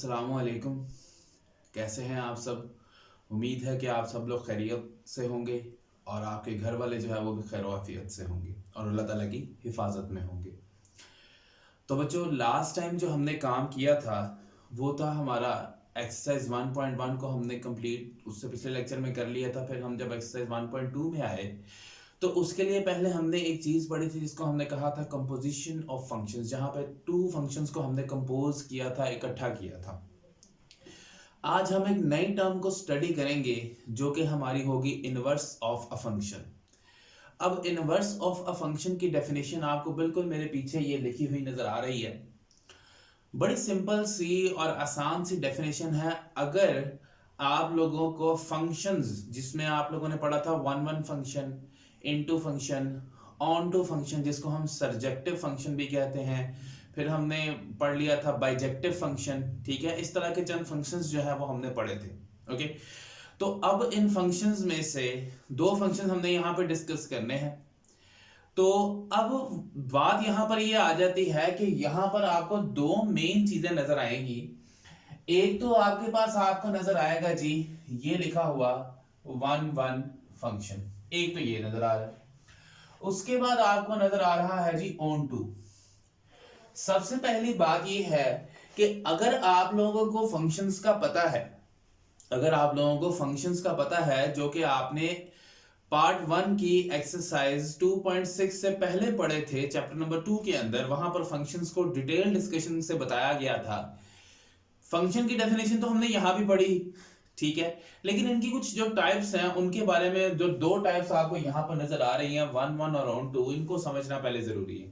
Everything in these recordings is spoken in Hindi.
अस्सलामुअलैकुम। कैसे हैं आप सब? उम्मीद है कि आप सब लोग खैरियत से होंगे और आपके घर वाले जो है वो भी खैर वाफियत से होंगे और अल्लाह ताला की हिफाजत में होंगे। तो बच्चों, लास्ट टाइम जो हमने काम किया था वो था हमारा एक्सरसाइज 1.1 को हमने कंप्लीट उससे पिछले लेक्चर में कर लिया था। फिर हम जब एक्सरसाइज 1.2 में आए तो उसके लिए पहले हमने एक चीज़ पढ़ी थी जिसको हमने कहा था कंपोजिशन ऑफ फंक्शंस, जहाँ पे टू फंक्शंस को हमने कंपोज किया था, इकट्ठा किया था। आज हम एक नई टर्म को स्टडी करेंगे जो कि हमारी होगी इनवर्स ऑफ अ फंक्शन। अब इनवर्स ऑफ अ फंक्शन की डेफिनेशन आपको बिल्कुल मेरे पीछे ये लिखी हुई नजर आ रही है। बड़ी सिंपल सी और आसान सी डेफिनेशन है। अगर आप लोगों को फंक्शंस जिसमें आप लोगों ने पढ़ा था one one function, into function, onto function जिसको हम सरजेक्टिव फंक्शन भी कहते हैं, फिर हमने पढ़ लिया था बाइजेक्टिव फंक्शन, ठीक है, इस तरह के चंद फंक्शंस जो है वो हमने पढ़े थे। ओके, तो अब इन फंक्शंस में से दो फंक्शन हमने यहाँ पे डिस्कस करने हैं। तो अब बात यहां पर ये आ जाती है कि यहां पर आपको दो मेन चीजें नजर आएंगी। एक तो आपके पास आपको नजर आएगा जी ये लिखा हुआ वन वन फंक्शन, एक तो ये नजर आ रहा है। उसके बाद आपको नजर आ रहा है जी ऑन टू। सबसे पहली बात ये है कि अगर आप लोगों को फंक्शंस का पता है, अगर आप लोगों को फंक्शंस का पता है जो कि आपने पार्ट 1 की एक्सरसाइज 2.6 से पहले पढ़े थे चैप्टर नंबर 2 के अंदर, वहां पर फंक्शंस को डिटेल डिस्कशन से बताया गया था। फंक्शन की डेफिनेशन तो हमने यहां भी पढ़ी, ठीक है, लेकिन इनकी कुछ जो टाइप्स हैं उनके बारे में जो दो टाइप्स आपको यहां पर नजर आ रही हैं वन वन और ऑन टू, इनको समझना पहले जरूरी है।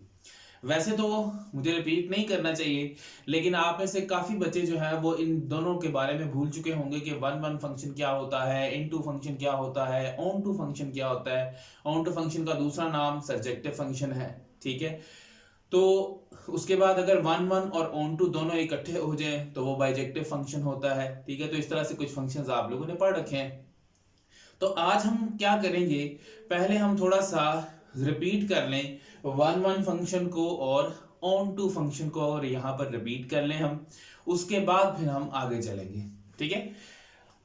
वैसे तो मुझे रिपीट नहीं करना चाहिए, लेकिन आप में से काफी बच्चे जो है वो इन दोनों के बारे में भूल चुके होंगे कि वन वन फंक्शन क्या होता है, इन टू फंक्शन क्या होता है, ऑन टू फंक्शन क्या होता है। ऑन टू फंक्शन का दूसरा नाम सरजेक्टिव फंक्शन है, ठीक है। तो उसके बाद अगर वन वन और ऑन टू दोनों इकट्ठे हो जाए तो वो बाइजेक्टिव फंक्शन होता है, ठीक है। तो इस तरह से कुछ फंक्शंस आप लोगों ने पढ़ रखे हैं। तो आज हम क्या करेंगे, पहले हम थोड़ा सा रिपीट कर लें वन वन फंक्शन को और ऑन टू फंक्शन को, और यहां पर रिपीट कर लें हम, उसके बाद फिर हम आगे चलेंगे, ठीक है।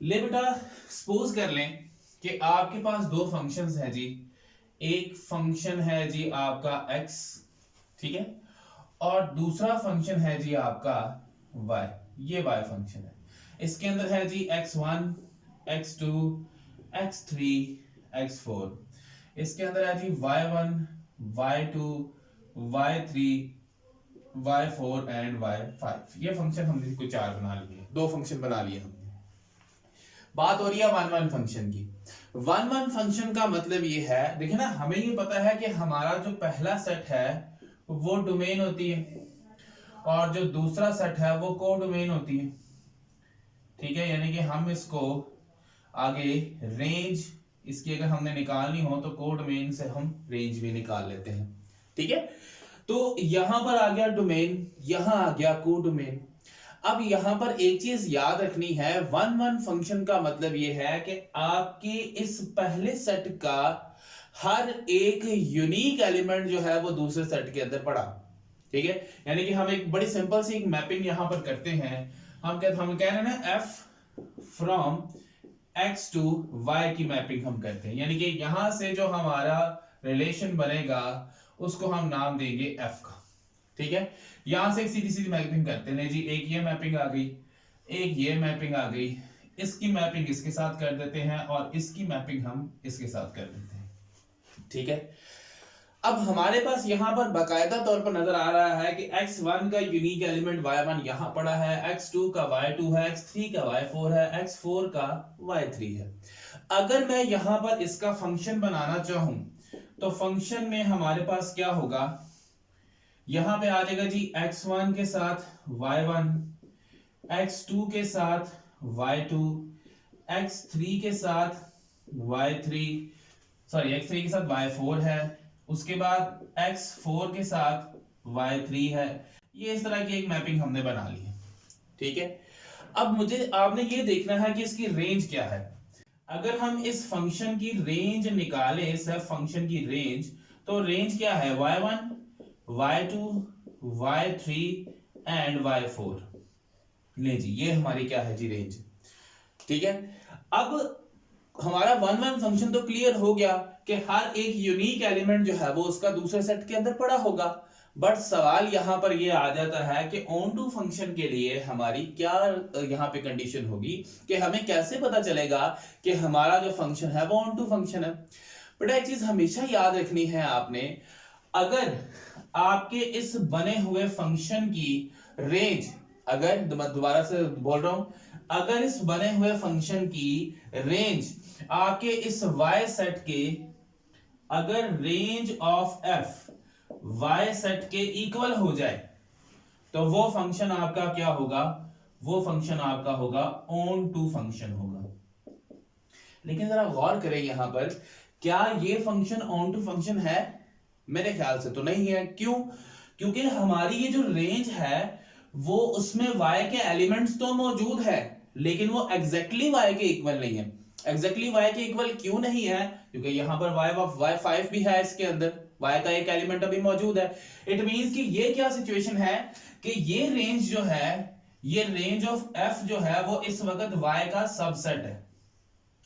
ले बेटा, सपोज कर लें कि आपके पास दो फंक्शंस हैं जी। एक फंक्शन है जी आपका x, ठीक है, और दूसरा फंक्शन है जी आपका y। ये y फंक्शन है, इसके अंदर है जी x1, x2, x3, x4। इसके अंदर है जी y1, y2, y3, y4 and y5। ये फंक्शन हमने कुछ चार बना लिए, दो फंक्शन बना लिए हमने। बात हो रही है वन वन फंक्शन की। वन वन फंक्शन का मतलब ये है, देखिए ना, हमें ये पता है कि हमारा जो पहला सेट है वो डोमेन होती है और जो दूसरा सेट है वो को डोमेन होती है, ठीक है। यानी कि हम इसको आगे रेंज इसकी अगर हमने निकालनी हो तो को डोमेन से हम रेंज भी निकाल लेते हैं, ठीक है। तो यहां पर आ गया डोमेन, यहां आ गया को डोमेन। अब यहां पर एक चीज याद रखनी है, वन वन फंक्शन का मतलब यह है कि आपके इस पहले सेट का हर एक यूनिक एलिमेंट जो है वो दूसरे सेट के अंदर पड़ा, ठीक है। यानी कि हम एक बड़ी सिंपल सी एक मैपिंग यहां पर करते हैं। हम कह रहे हैं ना f from x to y की मैपिंग हम करते हैं, यानी कि यहां से जो हमारा रिलेशन बनेगा उसको हम नाम देंगे f का, ठीक है। यहां से एक सीधी सीधी मैपिंग करते हैं जी। एक ये मैपिंग आ गई, एक ये मैपिंग आ गई, इसकी मैपिंग इसके साथ कर देते हैं और इसकी मैपिंग हम इसके साथ कर देते हैं, ठीक है। अब हमारे पास यहां पर बाकायदा तौर पर नजर आ रहा है कि x1 का यूनिक एलिमेंट y1 यहां पड़ा है, x2 का y2 है, x3 का y4 है, x4 का y3 है। अगर मैं यहां पर इसका फंक्शन बनाना चाहूं तो फंक्शन में हमारे पास क्या होगा, यहां पे आ जाएगा जी x1 के साथ y1, x2 के साथ y2, x3 के साथ y3, सॉरी x3 के साथ y4 है, उसके बाद x4 के साथ y3 है। ये इस तरह की एक मैपिंग हमने बना ली है, ठीक है। अब मुझे आपने ये देखना है कि इसकी रेंज क्या है। अगर हम इस फंक्शन की रेंज निकालें, सिर्फ फंक्शन की रेंज, तो रेंज क्या है, y1, y2, y3 and y4। ले जी, ये हमारी क्या है जी रेंज। ठीक है, अब हमारा वन वन फंक्शन तो क्लियर हो गया कि हर एक यूनिक एलिमेंट जो है वो उसका दूसरे सेट के अंदर पड़ा होगा। बट सवाल यहां पर ये आ जाता है कि ऑन टू फंक्शन के लिए हमारी क्या यहां पे कंडीशन होगी कि हमें कैसे पता चलेगा कि हमारा जो फंक्शन है वो ऑन टू फंक्शन है। बट एक चीज हमेशा याद रखनी है आपने, अगर आपके इस बने हुए फंक्शन की रेंज, अगर दोबारा से बोल रहा हूं, अगर इस बने हुए फंक्शन की रेंज आपके इस y सेट के, अगर range of f y set के इक्वल हो जाए तो वो फंक्शन आपका क्या होगा, वो फंक्शन आपका होगा ऑन टू फंक्शन होगा। लेकिन जरा गौर करें यहां पर, क्या ये फंक्शन ऑन टू फंक्शन है? मेरे ख्याल से तो नहीं है। क्यों? क्योंकि हमारी ये जो रेंज है वो उसमें y के एलिमेंट्स तो मौजूद है लेकिन वो एग्जैक्टली y के इक्वल नहीं है। एग्जैक्टली y के इक्वल क्यों नहीं है? क्योंकि यहां पर y5 भी है, इसके अंदर y का एक एलिमेंट अभी मौजूद है। इट मींस कि ये क्या सिचुएशन है कि ये रेंज जो है, ये रेंज ऑफ f जो है वो इस वक्त y का सबसेट है।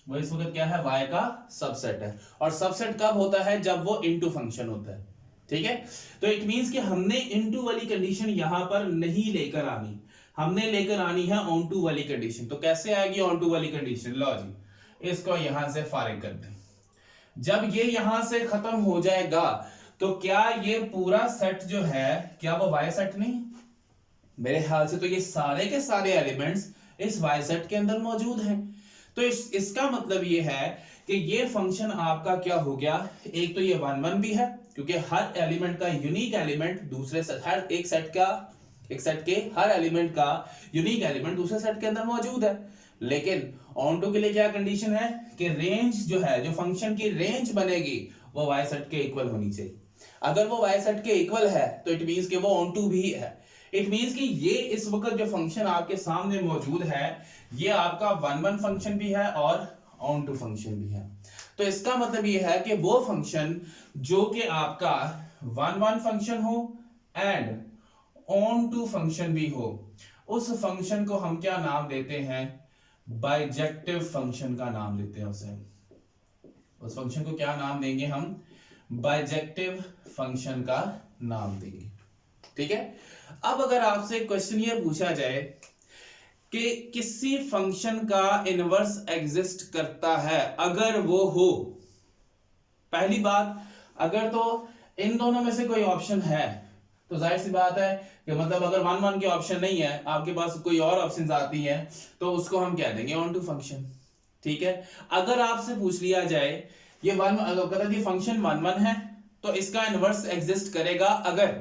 वो इस वक्त क्या है? y का सबसेट है। और सबसेट कब होता है? जब वो इनटू फंक्शन होता है। ठीक है, तो इट मींस कि हमने इनटू वाली कंडीशन यहां पर नहीं लेकर आनी, हमने लेकर आनी है ऑन टू वाली कंडीशन। तो कैसे आएगी ऑन टू वाली कंडीशन? लो जी, इसको यहां से फारिग कर दें। जब ये यहां से खत्म हो जाएगा तो क्या ये पूरा सेट जो है, क्या वो y सेट नहीं? मेरे ख्याल से तो ये सारे के सारे एलिमेंट्स इस y सेट के अंदर मौजूद हैं। तो इसका मतलब ये है कि ये फंक्शन आपका क्या हो गया, एक तो ये वन वन भी है क्योंकि हर एलिमेंट का यूनिक एलिमेंट दूसरे सेट, हर एक सेट के हर एलिमेंट का यूनिक एलिमेंट दूसरे सेट के अंदर मौजूद है। लेकिन ऑन टू के लिए क्या कंडीशन है कि रेंज जो है, जो फंक्शन की रेंज बनेगी वो y सेट के इक्वल होनी चाहिए। अगर वो y सेट के इक्वल है तो इट मींस कि वो ऑन टू भी है। इट मींस कि ये इस वक्त जो फंक्शन आपके सामने मौजूद है ये आपका वन वन फंक्शन भी है और ऑन टू फंक्शन भी है। तो इसका मतलब ये है कि वो फंक्शन जो कि आपका वन वन फंक्शन हो एंड ऑन टू फंक्शन भी हो, उस फंक्शन को हम क्या नाम देते हैं? बाइजेक्टिव फंक्शन का नाम देते हैं उसे। उस फंक्शन को क्या नाम देंगे हम? बाइजेक्टिव फंक्शन का नाम देंगे। ठीक है, अब अगर आपसे क्वेश्चन ये पूछा जाए कि किसी फंक्शन का इनवर्स एग्जिस्ट करता है, अगर वो हो, पहली बात, अगर तो इन दोनों में से कोई ऑप्शन है तो जाहिर सी बात है कि मतलब अगर वन वन के ऑप्शन नहीं है, आपके पास कोई और ऑप्शंस आती हैं तो उसको हम कह देंगे ऑन टू फंक्शन। ठीक है, अगर आपसे पूछ लिया जाए ये फंक्शन वन वन है तो इसका इनवर्स एग्जिस्ट करेगा, अगर,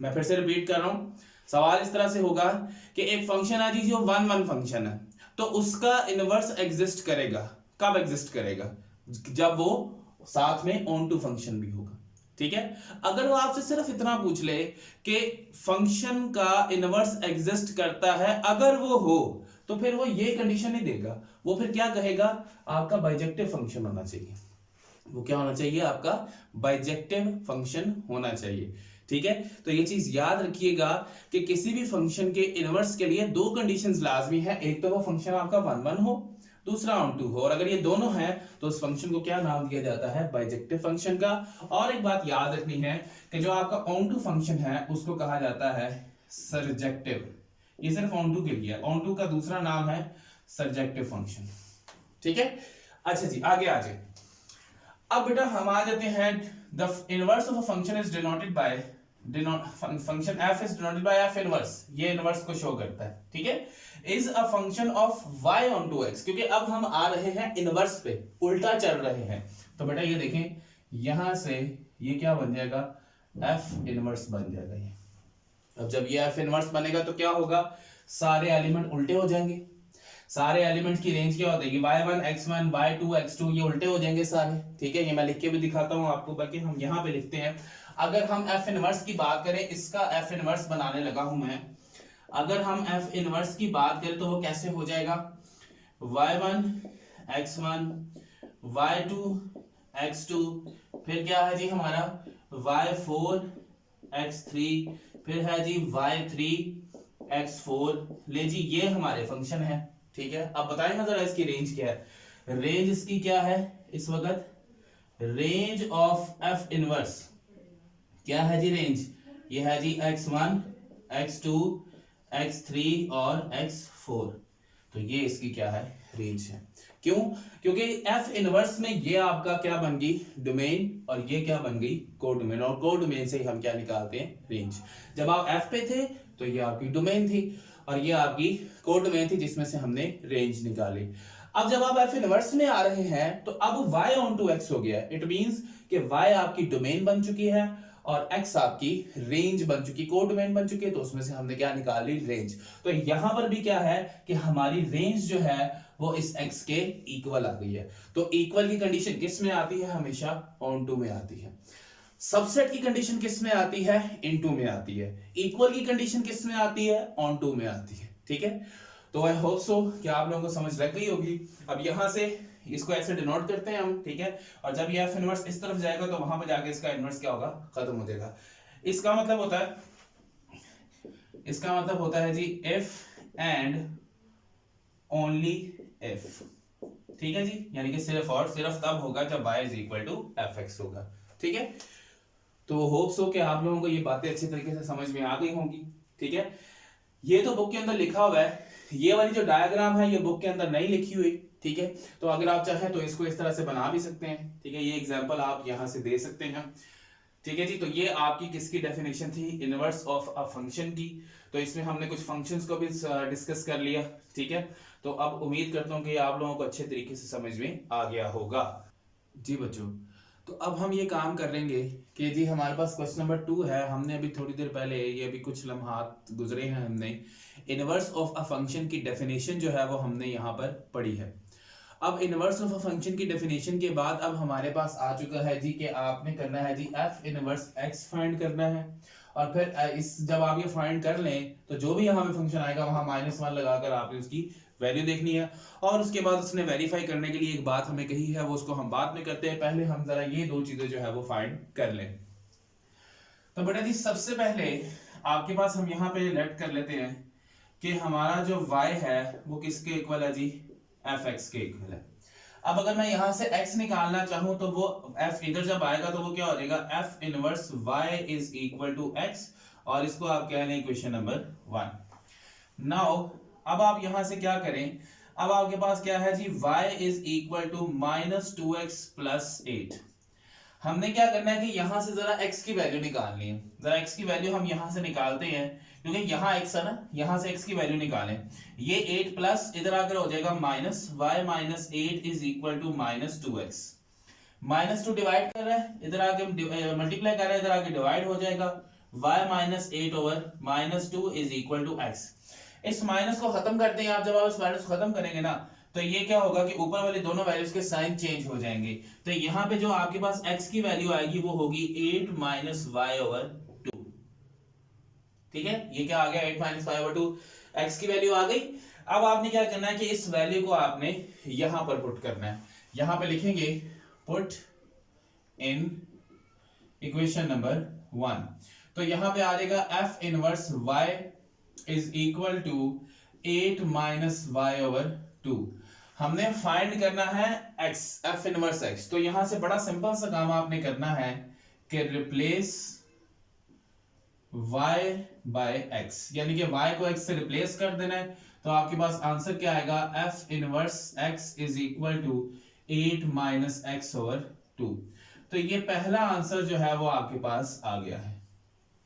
मैं फिर से रिपीट कर रहा हूं, सवाल इस तरह से होगा कि एक फंक्शन है जी जो वन वन फंक्शन है तो उसका इनवर्स एग्जिस्ट करेगा। कब एग्जिस्ट करेगा? जब वो साथ में ऑन टू फंक्शन भी होगा। ठीक है, अगर वो आपसे सिर्फ इतना पूछ ले कि फंक्शन का इनवर्स एग्जिस्ट करता है अगर वो हो, तो फिर वो ये कंडीशन नहीं देगा। वो फिर क्या कहेगा? आपका बाइजेक्टिव फंक्शन होना चाहिए। वो क्या होना चाहिए? आपका बाइजेक्टिव फंक्शन होना चाहिए। ठीक है, तो ये चीज याद रखिएगा कि किसी भी फंक्शन के इनवर्स के लिए दो कंडीशंस लाजमी है, एक तो वो फंक्शन आपका वन वन हो, दूसरा ऑन टू हो। और अगर ये दोनों हैं तो उस फंक्शन को क्या नाम दिया जाता है? बाइजेक्टिव फंक्शन का। और एक बात याद रखनी है कि जो आपका ऑन टू फंक्शन है उसको कहा जाता है सरजेक्टिव। ये सिर्फ ऑन टू के लिए, ऑन टू का दूसरा नाम है सरजेक्टिव फंक्शन। ठीक है, अच्छा जी, आगे आ जाए। अब बेटा हम आ जाते हैं, the inverse of a function is denoted by, function f is denoted by f inverse, ये इनवर्स को शो करता है। ठीक है, is a function of y on to x, क्योंकि अब हम आ रहे हैं इनवर्स पे, उल्टा चल रहे हैं। तो बेटा ये देखें, यहां से ये क्या बन जाएगा? f इनवर्स बन जाएगा ये। अब जब ये f इनवर्स बनेगा तो क्या होगा? सारे एलिमेंट उल्टे हो जाएंगे। सारे एलिमेंट्स की रेंज क्या होती है? y1 x1 y2 x2, ये उल्टे हो जाएंगे सारे। ठीक है, ये मैं लिख के भी दिखाता हूं आपको, बल्कि हम यहां पे लिखते हैं। अगर हम f इनवर्स की बात करें, इसका f इनवर्स बनाने लगा हूं मैं। अगर हम f इनवर्स की बात करें तो वो कैसे हो जाएगा? y1 x1 y2 x2, फिर क्या है जी हमारा y4 x3, फिर है जी y3 x4 ले जी, ये हमारे फंक्शन है, ठीक है। अब बताएं ना जरा इसकी रेंज क्या है। रेंज इसकी क्या है इस वक्त, रेंज ऑफ एफ इनवर्स क्या है जी, रेंज ये है जी x1 x2 x3 और x4। तो ये इसकी क्या है, रेंज है। क्यों? क्योंकि एफ इनवर्स में ये आपका क्या बन गई, डोमेन, और ये क्या बन गई, कोडोमेन, और कोडोमेन से ही हम क्या निकालते हैं, रेंज। जब आप एफ पे थे तो ये आपकी डोमेन थी और ये आपकी कोडोमेन थी जिसमें से हमने रेंज निकाली। अब जब आप एफ इनवर्स में आ रहे हैं तो अब y ऑन टू x हो गया है। इट मींस कि y आपकी डोमेन बन चुकी है और x आपकी रेंज बन चुकी, कोडोमेन बन चुकी है, तो उसमें से हमने क्या निकाली, रेंज। तो यहां पर भी क्या है कि हमारी रेंज जो है वो इस x के इक्वल आ गई है। तो इक्वल की कंडीशन किस में आती है, हमेशा ऑन टू में आती है। सबसेट की कंडीशन किस में आती है, इनटू में आती है। इक्वल की कंडीशन किस में आती है, ऑन टू में आती है, ठीक है। तो आई होप सो कि आप लोगों को समझ लग गई होगी। अब यहां से इसको ऐसे डिनोट करते हैं हम, ठीक है। और जब ये एफ इनवर्स इस तरफ जाएगा तो वहां पर जाके इसका इनवर्स क्या होगा, खत्म हो जाएगा। इसका मतलब होता है जी इफ एंड ओनली इफ, ठीक है जी। यानी कि सिर्फ और सिर्फ तब होगा जब y is equal to f x होगा, ठीक है। तो होप सो कि आप लोगों को ये बातें अच्छी तरीके से समझ में आ गई होंगी, ठीक है। ये तो बुक के अंदर लिखा हुआ है, ये वाली जो डायग्राम है ये बुक के अंदर नहीं लिखी हुई, ठीक है। तो अगर आप चाहें तो इसको इस तरह से बना भी सकते हैं, ठीक है। ये एग्जांपल आप यहां से दे सकते हैं, ठीक है जी। तो ये आपकी किसकी डेफिनेशन थी, इनवर्स ऑफ अ फंक्शन की। तो इसमें हमने कुछ फंक्शंस को भी डिस्कस कर लिया, ठीक है। तो अब उम्मीद करता हूं कि आप लोगों को अच्छे तरीके से समझ में आ गया होगा जी बच्चों। तो अब हम ये काम करेंगे कि जी हमारे पास क्वेश्चन नंबर 2 है। हमने अभी थोड़ी देर पहले, ये अभी कुछ लम्हात गुजरे हैं, हमने इनवर्स ऑफ अ फंक्शन की डेफिनेशन जो है वो हमने यहाँ पर पढ़ी है। अब इनवर्स ऑफ अ फंक्शन की डेफिनेशन के बाद अब हमारे पास आ चुका है जी कि आपने करना है जी एफ इनवर्स एक्स फाइंड करना है। और फिर इस जब आप ये फाइंड कर लें तो जो भी यहाँ पे फंक्शन आएगा वहां -1 लगाकर आपने उसकी वैल्यू देखनी है। और उसके बाद उसने वेरीफाई करने के लिए एक बात हमें कही है, वो उसको हम बाद में करते हैं। पहले हम जरा ये दो चीजें जो है वो फाइंड कर लें। तो बेटा जी सबसे पहले आपके पास हम यहाँ पे लेट कर लेते हैं कि हमारा जो y है वो किसके इक्वल है जी, एफ एक्स के इक्वल है। अब अगर मैं यहां से x निकालना चाहूं तो वो f इधर जब आएगा तो वो क्या हो जाएगा, f inverse y is equal to x, और इसको आप कह लें इक्वेशन नंबर 1। नाउ अब आप यहां से क्या करें, अब आपके पास क्या है जी, y is equal to -2x plus 8। हमने क्या करना है कि यहां से जरा x की वैल्यू निकालनी है। जरा x की वैल्यू हम यहां से निकालते हैं, क्योंकि यहाँ x है ना, यहां से x की वैल्यू निकालें। ये 8 प्लस इधर आकर हो जाएगा minus, y minus 8 is equal to -2x। -2 divide कर रहा है, इधर आके मल्टीप्लाई कर रहा है, इधर आके डिवाइड हो जाएगा। y minus 8 over -2 is equal to x। इस माइनस को खत्म करते हैं आप। जब आप इस माइनस को खत्म करेंगे ना तो ये क्या होगा कि ऊपर वाले दोनों वैल्यूज के साइन चेंज हो जाएंगे। तो यहाँ पे जो आपके पास x की वैल्यू आएगी वो होगी 8 माइनस वाई ओवर 2, ठीक है। ये क्या आ गया, 8 माइनस वाई ओवर 2, x की वैल्यू आ गई। अब आपने क्या करना है कि इस वैल्यू को आपने यहां पर पुट करना है। यहां पे लिखेंगे पुट इन इक्वेशन नंबर 1। तो यहां पे आ जाएगा f inverse y is equal to 8 minus y over 2। हमने फाइंड करना है x, f इनवर्स x। तो यहां से बड़ा सिंपल सा काम आपने करना है कि रिप्लेस y बाय x, यानी कि y को x से रिप्लेस कर देना है। तो आपके पास आंसर क्या आएगा, f inverse x is equal to 8 minus x over 2। तो ये पहला आंसर जो है वो आपके पास आ गया है,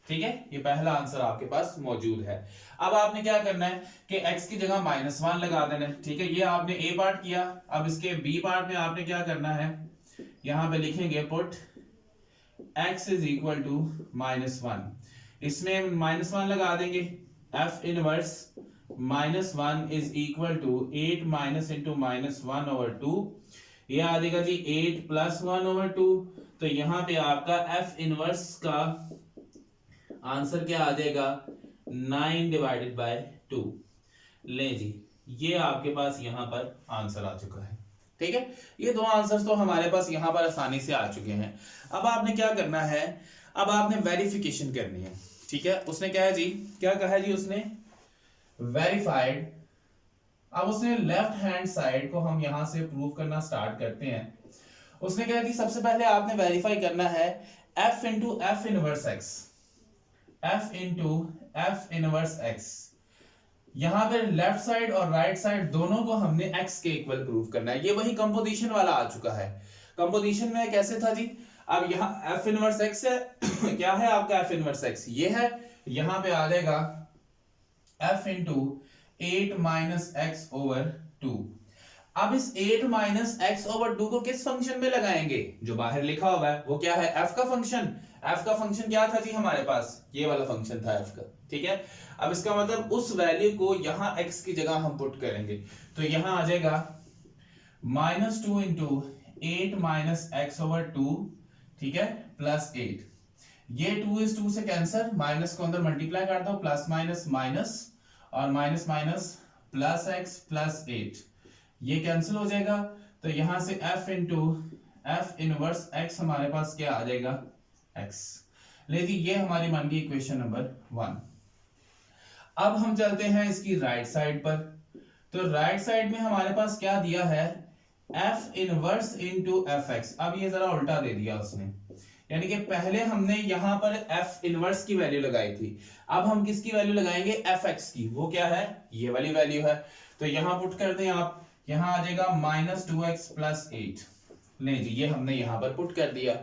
ठीक है। ये पहला आंसर आपके पास मौजूद है। अब आपने क्या करना है कि x की जगह -1 लगा देना है, ठीक है। ये आपने a पार्ट किया। अब इसके b पार्ट में आपने क्या करना है, यहां पे लिखेंगे put x is equal to -1। इसमें -1 लगा देंगे। f inverse -1 is equal to 8 minus into -1 over 2। ये आ जाएगा जी 8 प्लस 1 ओवर 2। तो यहां पे आपका f इनवर्स का आंसर क्या आ जाएगा, 9 डिवाइडेड बाय 2। ले जी ये आपके पास यहां पर आंसर आ चुका है, ठीक है। ये दो आंसर्स तो हमारे पास यहां पर आसानी से आ चुके हैं। अब आपने क्या करना है, अब आपने वेरिफिकेशन करनी है, ठीक है। उसने क्या है जी, क्या कहा है जी उसने वेरीफाइड। अब उसने लेफ्ट हैंड साइड को हम यहां से प्रूव करना स्टार्ट करते हैं। उसने कहा कि सबसे पहले आपने वेरीफाई करना है f into F inverse x, f into F inverse x. यहां पे लेफ्ट साइड और राइट साइड दोनों को हमने x के इक्वल प्रूव करना है। ये वही कंपोजिशन वाला आ चुका है। कंपोजिशन में कैसे था जी, अब यहाँ f इनवर्स x है क्या है आपका f इनवर्स x, ये है। यहां पे आ जाएगा f into 8 minus x over 2। अब इस 8 माइनस एक्स ओवर 2 को किस फंक्शन में लगाएंगे, जो बाहर लिखा हुआ है वो क्या है, f का फंक्शन। f का फंक्शन क्या था जी हमारे पास, ये वाला फंक्शन था f का, ठीक है। अब इसका मतलब उस वैल्यू को यहां x की जगह हम पुट करेंगे, तो यहां आ जाएगा -2 इंटू 8 माइनस एक्स ओवर 2, ठीक है, प्लस 8। ये 2 इस 2 से कैंसर, माइनस को अंदर मल्टीप्लाई कर दो, प्लस माइनस माइनस और minus minus plus x plus 8, ये कैंसिल हो जाएगा। तो यहां से f into F inverse x हमारे पास क्या आ जाएगा, x। लेकिन ये हमारी मान गई इक्वेशन नंबर 1। अब हम चलते हैं इसकी राइट साइड पर। तो राइट साइड में हमारे पास क्या दिया है, f inverse into F x. अब ये जरा उल्टा दे दिया उसने, यानी कि पहले हमने यहां पर f इनवर्स की वैल्यू लगाई थी, अब हम किसकी वैल्यू लगाएंगे, fx की। वो क्या है, ये वाली वैल्यू है। तो यहां पुट कर दें आप, यहां आ जाएगा -2x प्लस 8। नहीं जी, ये हमने यहां पर पुट कर दिया।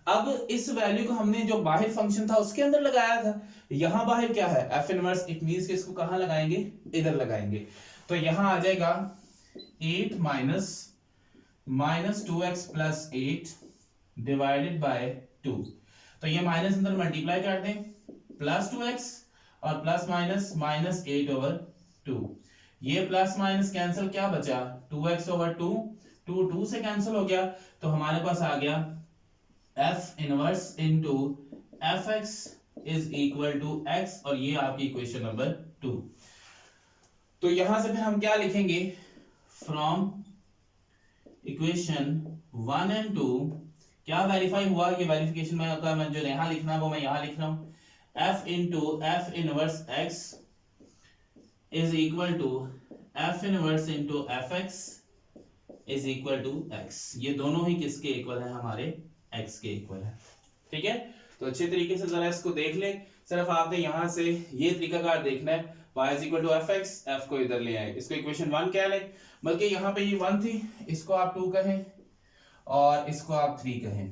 अब इस वैल्यू को हमने जो बाहर फंक्शन था उसके अंदर लगाया था, यहां बाहर क्या है, f इनवर्स। इट मींस कि इसको कहां लगाएंगे, इधर लगाएंगे। तो यहां आ जाएगा 8 minus 2x plus 8 divided by 2। तो ये माइनस अंदर मल्टीप्लाई कर दें, प्लस 2x और प्लस माइनस माइनस 8 ओवर 2। ये प्लस माइनस कैंसिल, क्या बचा, 2x ओवर 2, 2 से कैंसिल हो गया। तो हमारे पास आ गया f inverse into fx is equal to x, और ये आपकी इक्वेशन नंबर 2। तो यहां से फिर हम क्या लिखेंगे, फ्रॉम इक्वेशन 1 एंड 2 क्या वेरीफाई हुआ, ये वेरिफिकेशन में होता है, मैं जो यहां लिखना है वो मैं यहां लिख रहा हूं। f into F inverse x is equal to f inverse into F x is equal to x। ये दोनों ही किसके इक्वल है, हमारे x के इक्वल है, ठीक है। तो अच्छे तरीके से जरा इसको देख ले। सिर्फ आपने यहां से ये तरीकाकार देखना है, y is equal to f x, f को इधर ले आए, इसको इक्वेशन 1 कह ले, बल्कि यहाँ पे ये 1 थी, इसको आप 2 कहें और इसको आप 3 कहें,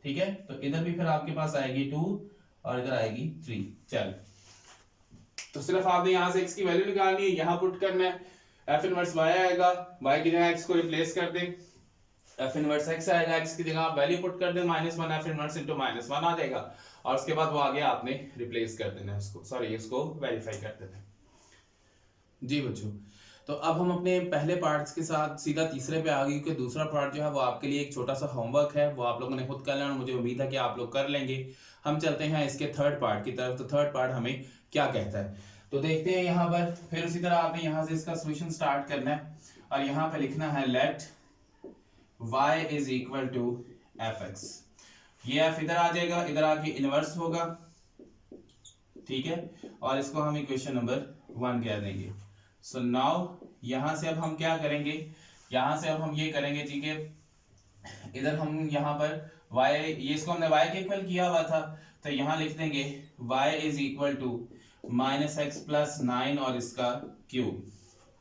ठीक है। तो इधर भी फिर आपके पास आएगी 2 और इधर आएगी 3। चल, तो सिर्फ आपने यहां से x की वैल्यू निकालनी है, यहां पुट करना है, f इनवर्स y आएगा, y की जगह x को रिप्लेस कर दें, f इनवर्स x आएगा, x की जगह आप वैल्यू पुट कर दें, -1 f इनवर्स इनटू -1 आ जाएगा, और उसके बाद वो आगे आपने रिप्लेस कर देना है इसको, सॉरी इसको वेरीफाई कर देना है जी बच्चों। तो अब हम अपने पहले पार्ट्स के साथ सीधा तीसरे पे आ गए, क्योंकि दूसरा पार्ट जो है वो आपके लिए एक छोटा सा होमवर्क है, वो आप लोगों ने खुद कर लेना, मुझे उम्मीद है कि आप लोग कर लेंगे। हम चलते हैं इसके थर्ड पार्ट की तरफ। तो थर्ड पार्ट हमें क्या कहता है, तो देखते हैं यहाँ पर। फिर उसी तरह आपने यहाँ से इसका सोल्यूशन स्टार्ट करना है, और यहाँ पे लिखना है let y is equal to f x. ये f इधर आ जाएगा, इधर आके इनवर्स होगा, ठीक है, और इसको हम इक्वेशन नंबर 1 कह देंगे। सो नाउ यहां से अब हम क्या करेंगे, यहां से अब हम ये करेंगे जी के इधर हम यहाँ पर y, ये इसको हमने y के इक्वल किया हुआ था, तो यहाँ लिख देंगे y is equal to -x plus 9 और इसका क्यूब,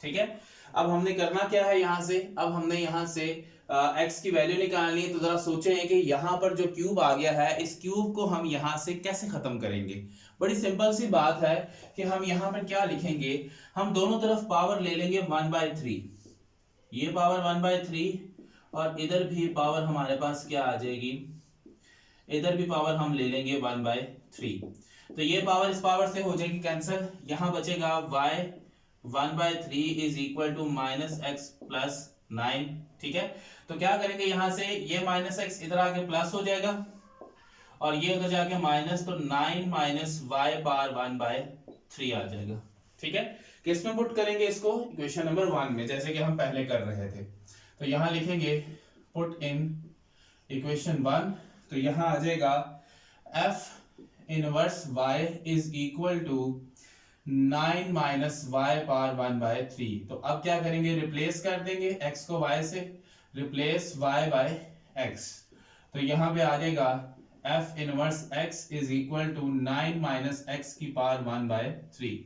ठीक है। अब हमने करना क्या है, यहाँ से अब हमने यहाँ से x की वैल्यू निकालनी है। तो जरा सोचें कि यहाँ पर जो क्यूब आ गया है, इस क्यूब को हम यहाँ से कैसे खत्म करेंगे। बड़ी सिंपल सी बात है कि हम यहाँ पर क्या लिखेंगे, हम दोनों तरफ पावर ले लेंगे 1/3, ये पावर 1/3 और इधर भी पावर हमारे पास क्या आ जाएगी, इधर भी पावर हम ले लेंगे 1/3। तो ये पावर इस पावर से हो जाएगी कैंसिल, यहाँ बचेगा y 1/3 is equal to -x plus 9, ठीक है। तो क्या करेंगे, यहाँ से ये -x इधर आके प्लस हो जाएगा और ये उधर जाके माइनस, तो 9 माइनस y पावर 1/3 आ जाएगा, ठीक है। किस में पुट करेंगे इसको, इक्वेशन नंबर 1 में, जैसे कि हम पहले कर रहे थे। तो यहाँ लिखेंगे पुट इन इक्वेशन 1, तो यहाँ आ जाएगा f inverse y is equal to 9 minus y power 1/3। तो अब क्या करेंगे, रिप्लेस कर देंगे x को y से, रिप्लेस y बाय x। तो यहां पे आ जाएगा f inverse x is equal to 9 minus x की पावर 1/3।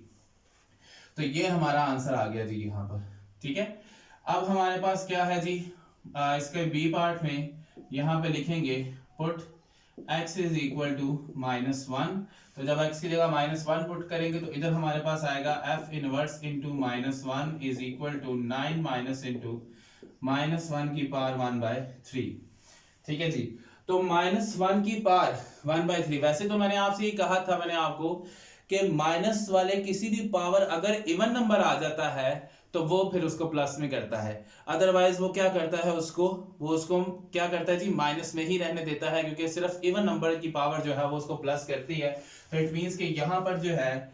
तो ये हमारा आंसर आ गया जी यहाँ पर। ठीक है, अब हमारे पास क्या है जी, इसके बी पार्ट में यहाँ पे लिखेंगे put x is equal to -1। तो जब x की जगह -1 पुट करेंगे तो इधर हमारे पास आएगा f inverse into -1 is equal to 9 minus into -1 की पावर 1/3। ठीक है जी, तो -1 की पावर 1/3। वैसे तो मैंने आपसे ये कहा था, मैंने आपको, कि माइनस वाले किसी भी पावर अगर इवन नंबर आ जाता है तो वो फिर उसको प्लस में करता है, अदरवाइज वो क्या करता है, वो उसको क्या करता है जी, माइनस में ही रहने देता है, क्योंकि सिर्फ इवन नंबर की पावर जो है वो उसको प्लस करती है। तो इट मींस कि यहाँ पर जो है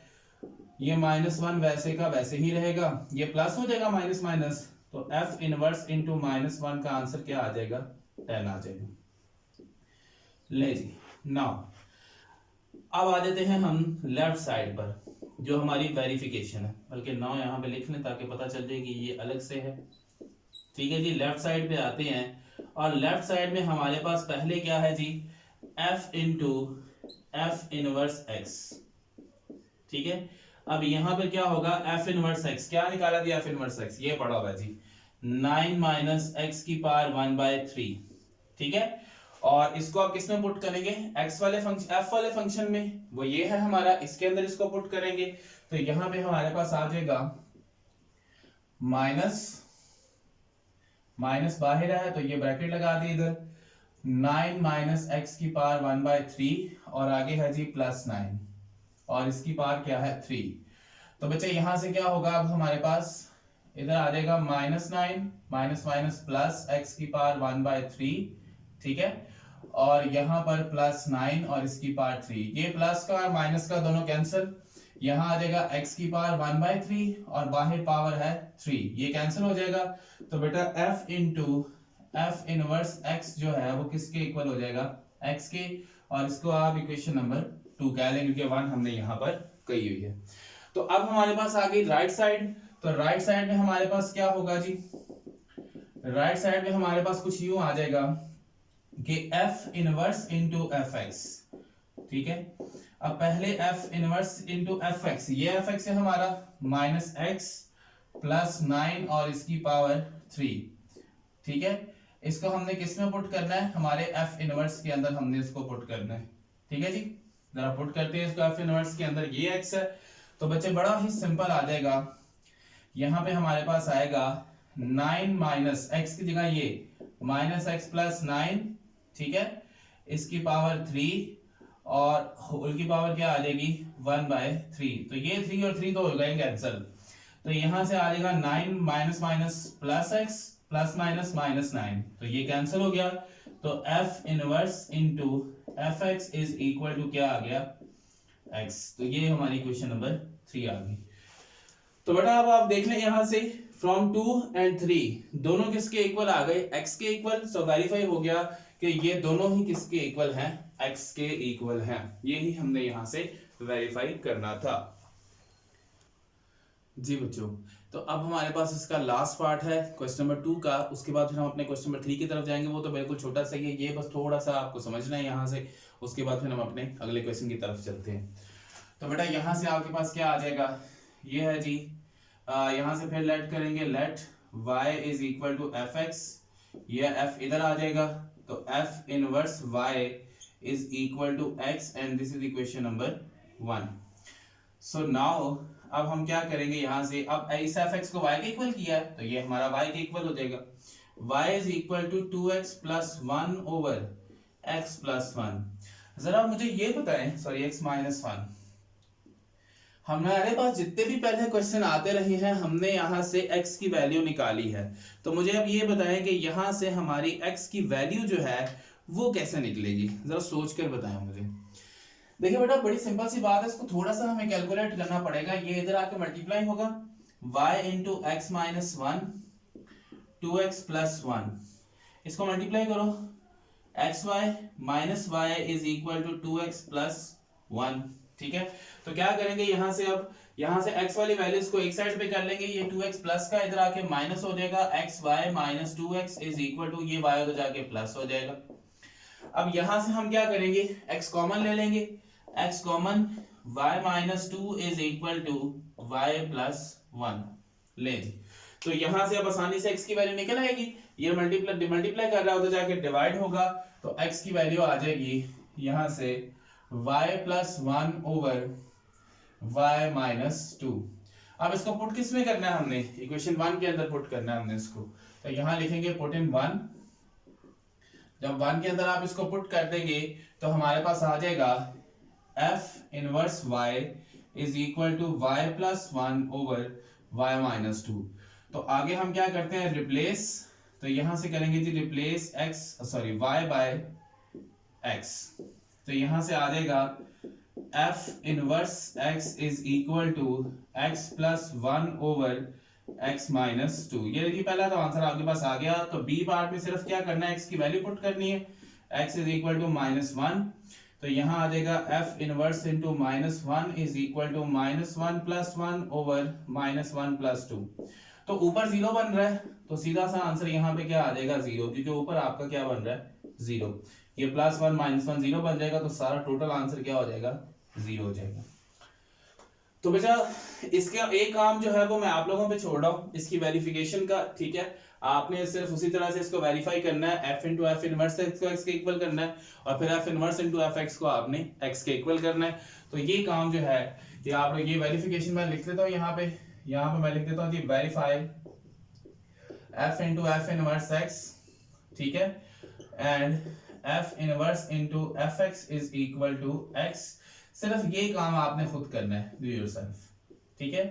ये -1 वैसे का वैसे ही रहेगा, ये प्लस हो जाएगा माइनस माइनस, तो f इनवर्स इंटू -1 का आंसर क्या आ जाएगा, 10 आ जाएगा। ले जी, नाउ अब आ जाते हैं हम लेफ्ट साइड पर, जो हमारी वेरिफिकेशन है। बल्कि नाउ यहाँ पे लिख लें ताकि पता चल जाए कि ये अलग से है। ठीक है जी, लेफ्ट साइड पे आते हैं और लेफ्ट साइड में हमारे पास पहले क्या है जी, f into F inverse x। ठीक है, अब यहाँ पे क्या होगा, f इनवर्स x क्या निकाला दिया, f इनवर्स x ये पड़ा हुआ जी 9 माइनस x की पावर 1/3। ठीक है, और इसको आप किसमें पुट करेंगे, x वाले फंक्शन, f वाले फंक्शन में, वो ये है हमारा, इसके अंदर इसको पुट करेंगे। तो यहां पे हमारे पास आ जाएगा माइनस बाहर है तो ये ब्रैकेट लगा दी इधर, 9 माइनस x की पावर 1/3 और आगे है जी +9 और इसकी पावर क्या है 3। तो बच्चे यहां से क्या होगा, अब हमारे पास इधर आ जाएगा -9 माइनस माइनस प्लस x की पावर 1/3। ठीक है, और यहां पर +9 और इसकी पावर 3, ये प्लस का और माइनस का दोनों कैंसिल, यहां आ जाएगा x की पावर 1/3 और बाहर पावर है 3, ये कैंसिल हो जाएगा। तो बेटा f into F inverse x जो है वो किसके इक्वल हो जाएगा, x के, और इसको आप इक्वेशन नंबर 2 कह लें क्योंकि 1 हमने यहां पर कही हुई है। तो अब हमारे पास आ गई राइट साइड। तो राइट साइड में हमारे पास क्या होगा जी, राइट साइड में हमारे पास कुछ यूं आ जाएगा कि f inverse into F x. ठीक है, अब पहले f inverse into F x, ये f एक्स है हमारा -x +9 और इसकी पावर 3। ठीक है, इसको हमने किस में पुट करना है, हमारे f इनवर्स के अंदर हमने इसको पुट करना है। ठीक है जी, जरा पुट करते हैं इसको f इनवर्स के अंदर, ये x है। तो बच्चे बड़ा ही सिंपल आ जाएगा, यहां पे हमारे पास आएगा 9 माइनस x की जगह ये -x +9। ठीक है, इसकी पावर 3 और होल की पावर क्या आ जाएगी 1/3। तो ये 3 और 3 तो हो गए कैंसिल, तो यहां से आ जाएगा 9 माइनस माइनस +x +-9, तो ये कैंसिल हो गया। तो f inverse into F x is equal to क्या आ गया x। तो ये हमारी क्वेश्चन नंबर 3 आ गई। तो बेटा अब आप देख लें यहां से फ्रॉम 2 and 3 दोनों किसके इक्वल आ गए, x के इक्वल। सो वेरीफाई हो गया कि ये दोनों ही किसके इक्वल हैं, x के इक्वल हैं। यही हमने यहां से वेरीफाई करना था जी बच्चों। तो अब हमारे पास इसका लास्ट पार्ट है क्वेश्चन नंबर 2 का, उसके बाद फिर हम अपने क्वेश्चन नंबर 3 की तरफ जाएंगे। वो तो बिल्कुल छोटा सा ही है, ये बस थोड़ा सा आपको समझना है यहाँ से, उसके बाद फिर हम अपने अगले क्वेश्चन की तरफ चलते हैं। तो बेटा यहाँ से आपके पास क्या आ जाएगा, ये है जी, यहाँ से फिर लेट करेंगे, let y is equal to f x, ये f इधर आ जाएगा, तो f inverse y is equal to x and this is equation number 1। So now अब हम क्या करेंगे, यहां से अब इस एफ एक्स को y के इक्वल किया है तो ये हमारा y के इक्वल हो जाएगा, y is equal to 2x + 1 over x + 1। जरा मुझे ये बताएं, सॉरी x - 1, हमारे पास जितने भी पहले क्वेश्चन आते रहे हैं हमने यहाँ से x की वैल्यू निकाली है। तो मुझे अब ये बताएं कि यहाँ से हमारी x की वैल्यू जो है वो कैसे निकलेगी, जरा सोच कर बताएं मुझे। देखिए बेटा बड़ी सिंपल सी बात है, इसको थोड़ा सा हमें कैलकुलेट करना पड़ेगा। ये इधर आके मल्टीप्लाई होगा, y इंटू x - 1 2x + 1, इसको मल्टीप्लाई करो, xy - y is equal to 2x + 1। ठीक है, तो क्या करेंगे यहाँ से, अब यहाँ से x वाली वैल्यूज को एक साइड पे कर लेंगे, ये 2x प्लस का इधर आके माइनस हो जाएगा, x y minus 2x is equal to ये y उधर जाके प्लस हो जाएगा। अब यहां से हम क्या करेंगे, x कॉमन ले लेंगे, x common y minus 2 is equal to y plus 1 ले जी। तो यहां से अब आसानी से x की वैल्यू निकल आएगी, ये मल्टीप्लाई कर रहा है उधर जाके डिवाइड होगा, तो x की वैल्यू आ जाएगी यहां से y plus 1 over y minus 2। अब इसको पुट किस में करना है, हमने इक्वेशन 1 के अंदर पुट करना है हमने इसको, तो यहां लिखेंगे पुट इन 1। जब 1 के अंदर आप इसको पुट कर देंगे तो हमारे पास आ जाएगा f inverse y is equal to y plus 1 over y minus 2। तो आगे हम क्या करते हैं, रिप्लेस, तो यहां से करेंगे जी रिप्लेस y बाय x, तो यहां से आ जाएगा f inverse x is equal to x plus 1 over x minus 2। ये देखिए पहला तो आंसर आपके पास आ गया। तो बी पार्ट में सिर्फ क्या करना है, x की वैल्यू पुट करनी है, x is equal to minus 1, तो यहाँ आ जाएगा f inverse into minus 1 is equal to minus 1 plus 1 over minus 1 plus 2। तो ऊपर 0 बन रहा है, तो सीधा सा आंसर यहाँ पे क्या आ जाएगा 0, क्योंकि ऊपर आपका क्या बन रहा है 0, ये प्लस 1 माइनस 1 0 बन जाएगा, तो सारा टोटल आंसर क्या हो जाएगा 0 हो जाएगा। तो बेटा इसका एक काम जो है वो मैं आप लोगों पे छोड़ रहा हूँ, इसकी वेरिफिकेशन का, ठीक है। आपने सिर्फ उसी तरह से इसको वेरीफाई करना है, f into F inverse x को x के इक्वल करना है, और फिर f inverse into F x को आपने x के इक्वल करना है। तो ये काम जो है ये आप लोग, ये वेरिफिकेशन मैं लिख लेता हूँ यहाँ पे मैं लिख देता हूँ जी verify f into F inverse x, ठीक है, and f inverse into F x is equal to x। सिर्फ ये काम आपने खुद करना है, डू योरसेल्फ, ठीक है।